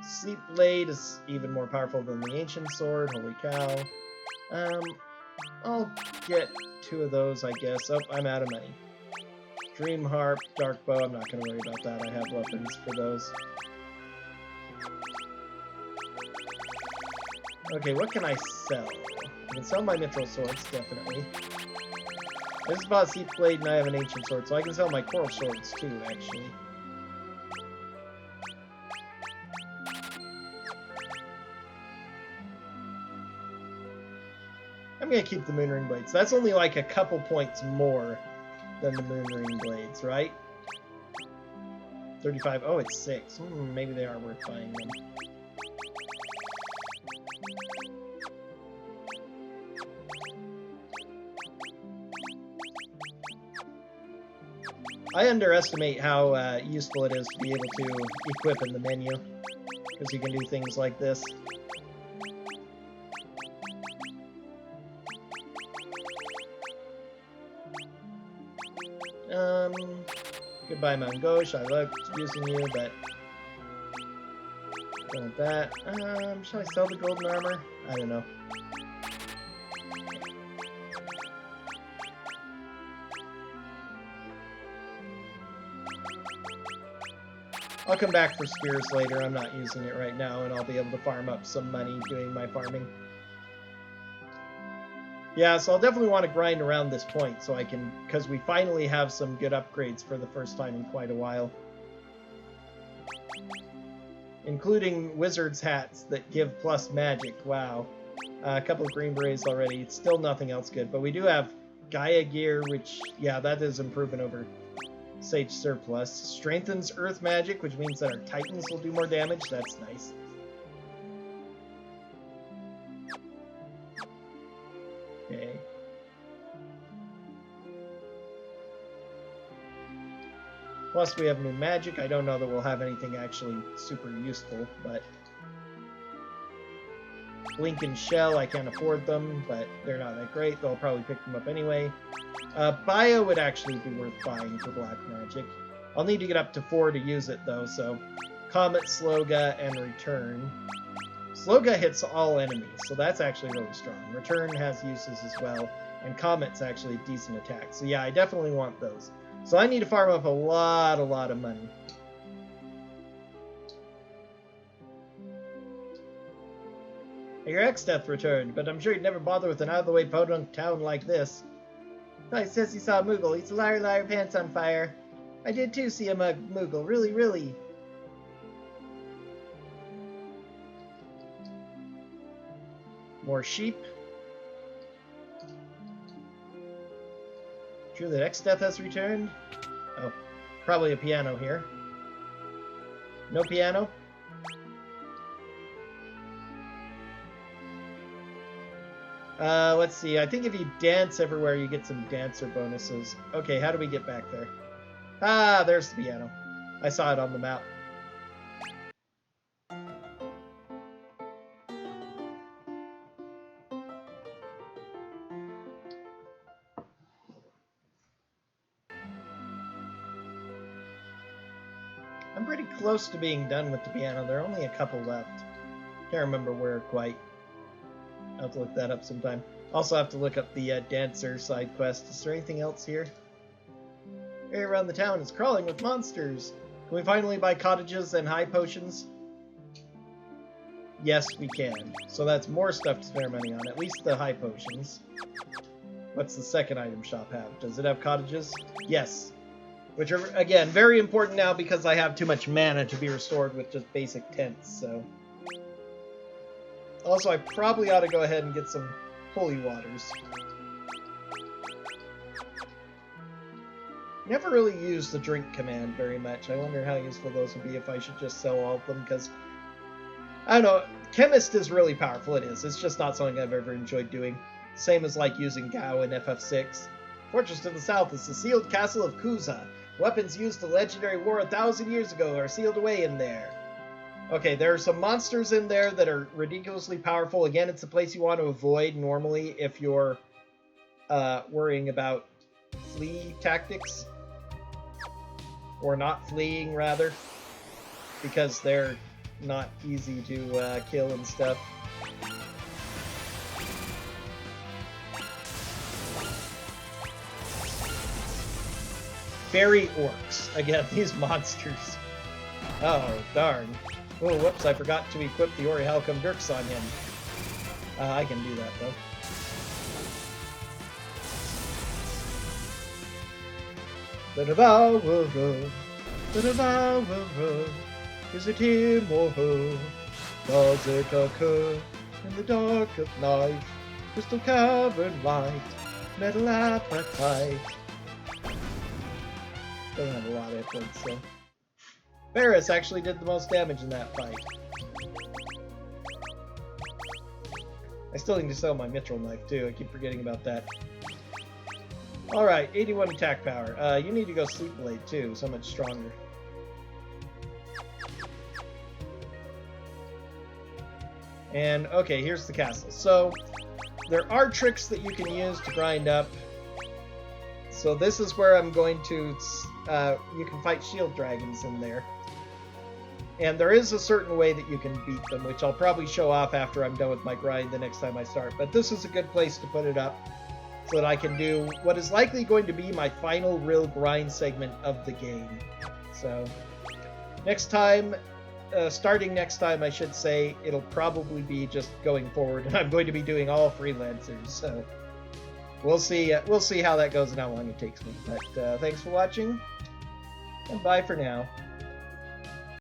Sleep Blade is even more powerful than the Ancient Sword. Holy cow. I'll get 2 of those, I guess. Oh, I'm out of money. Dream Harp, Dark Bow, I'm not going to worry about that. I have weapons for those. Okay, what can I sell? I can sell my Mithril Swords, definitely. I just bought a Sleep Blade and I have an Ancient Sword, so I can sell my Coral Swords too, actually. I'm going to keep the Moonring Blades. That's only like a couple points more than the Moonring Blades, right? 35. Oh, it's 6. Maybe they are worth buying them. I underestimate how useful it is to be able to equip in the menu, because you can do things like this. Goodbye, Mount Gauche. I loved using you, but don't want that. Should I sell the golden armor? I don't know. I'll come back for spears later. I'm not using it right now, and I'll be able to farm up some money doing my farming. Yeah, so I'll definitely want to grind around this point so I can, because we finally have some good upgrades for the first time in quite a while. Including wizard's hats that give plus magic. Wow. A couple of green berets already. It's still nothing else good, but we do have Gaia gear, which, yeah, that is improvement over Sage Surplus. Strengthens earth magic, which means that our titans will do more damage. That's nice. Okay. Plus we have new magic. I don't know that we'll have anything actually super useful, but Blink and Shell, I can't afford them, but they're not that great. They'll probably pick them up anyway. Bio would actually be worth buying for black magic. I'll need to get up to 4 to use it though, so Comet, Sloga, and Return. Sloga hits all enemies, so that's actually really strong. Return has uses as well, and Comet's actually a decent attack. So yeah, I definitely want those. So I need to farm up a lot of money. Your ex-death returned, but I'm sure you'd never bother with an out-of-the-way podunk town like this. He says he saw a Moogle. He's a liar, pants on fire. I did too see a Moogle, really. More sheep. True that X-Death has returned? Oh, probably a piano here. No piano? Let's see. I think if you dance everywhere, you get some dancer bonuses. Okay, how do we get back there? Ah, there's the piano. I saw it on the map. I'm pretty close to being done with the piano. There are only a couple left. Can't remember where quite. I'll have to look that up sometime. Also have to look up the dancer side quest. Is there anything else here? Area around the town is crawling with monsters. Can we finally buy cottages and high potions? Yes, we can. So that's more stuff to spare money on, at least the high potions. What's the second item shop have? Does it have cottages? Yes. Which are, again, very important now because I have too much mana to be restored with just basic tents, so... Also, I probably ought to go ahead and get some holy waters. Never really used the drink command very much. I wonder how useful those would be if I should just sell all of them, because... I don't know, Chemist is really powerful, it is. It's just not something I've ever enjoyed doing. Same as like using Gao in FF6. Fortress to the south is the sealed castle of Kuza. Weapons used in the legendary war 1,000 years ago are sealed away in there. Okay, there are some monsters in there that are ridiculously powerful. Again, it's a place you want to avoid normally if you're worrying about flee tactics. Or not fleeing, rather. Because they're not easy to kill and stuff. Fairy orcs. Again, these monsters. Oh, darn. Oh, whoops, I forgot to equip the Ori Halcom Dirks on him. I can do that, though. The devourer, is it him or her? Does it occur in the dark of night? Crystal cavern light, metal appetite. Don't have a lot of points, so... Varus actually did the most damage in that fight. I still need to sell my mithril knife, too. I keep forgetting about that. Alright, 81 attack power. You need to go Sleep Blade, too. So much stronger. And, okay, here's the castle. So, there are tricks that you can use to grind up. So this is where I'm going to... you can fight shield dragons in there. And there is a certain way that you can beat them, which I'll probably show off after I'm done with my grind the next time I start. But this is a good place to put it up, so that I can do what is likely going to be my final real grind segment of the game. So, next time, starting next time I should say, it'll probably be just going forward, and I'm going to be doing all freelancers, so... We'll see how that goes and how long it takes me. But thanks for watching, and bye for now.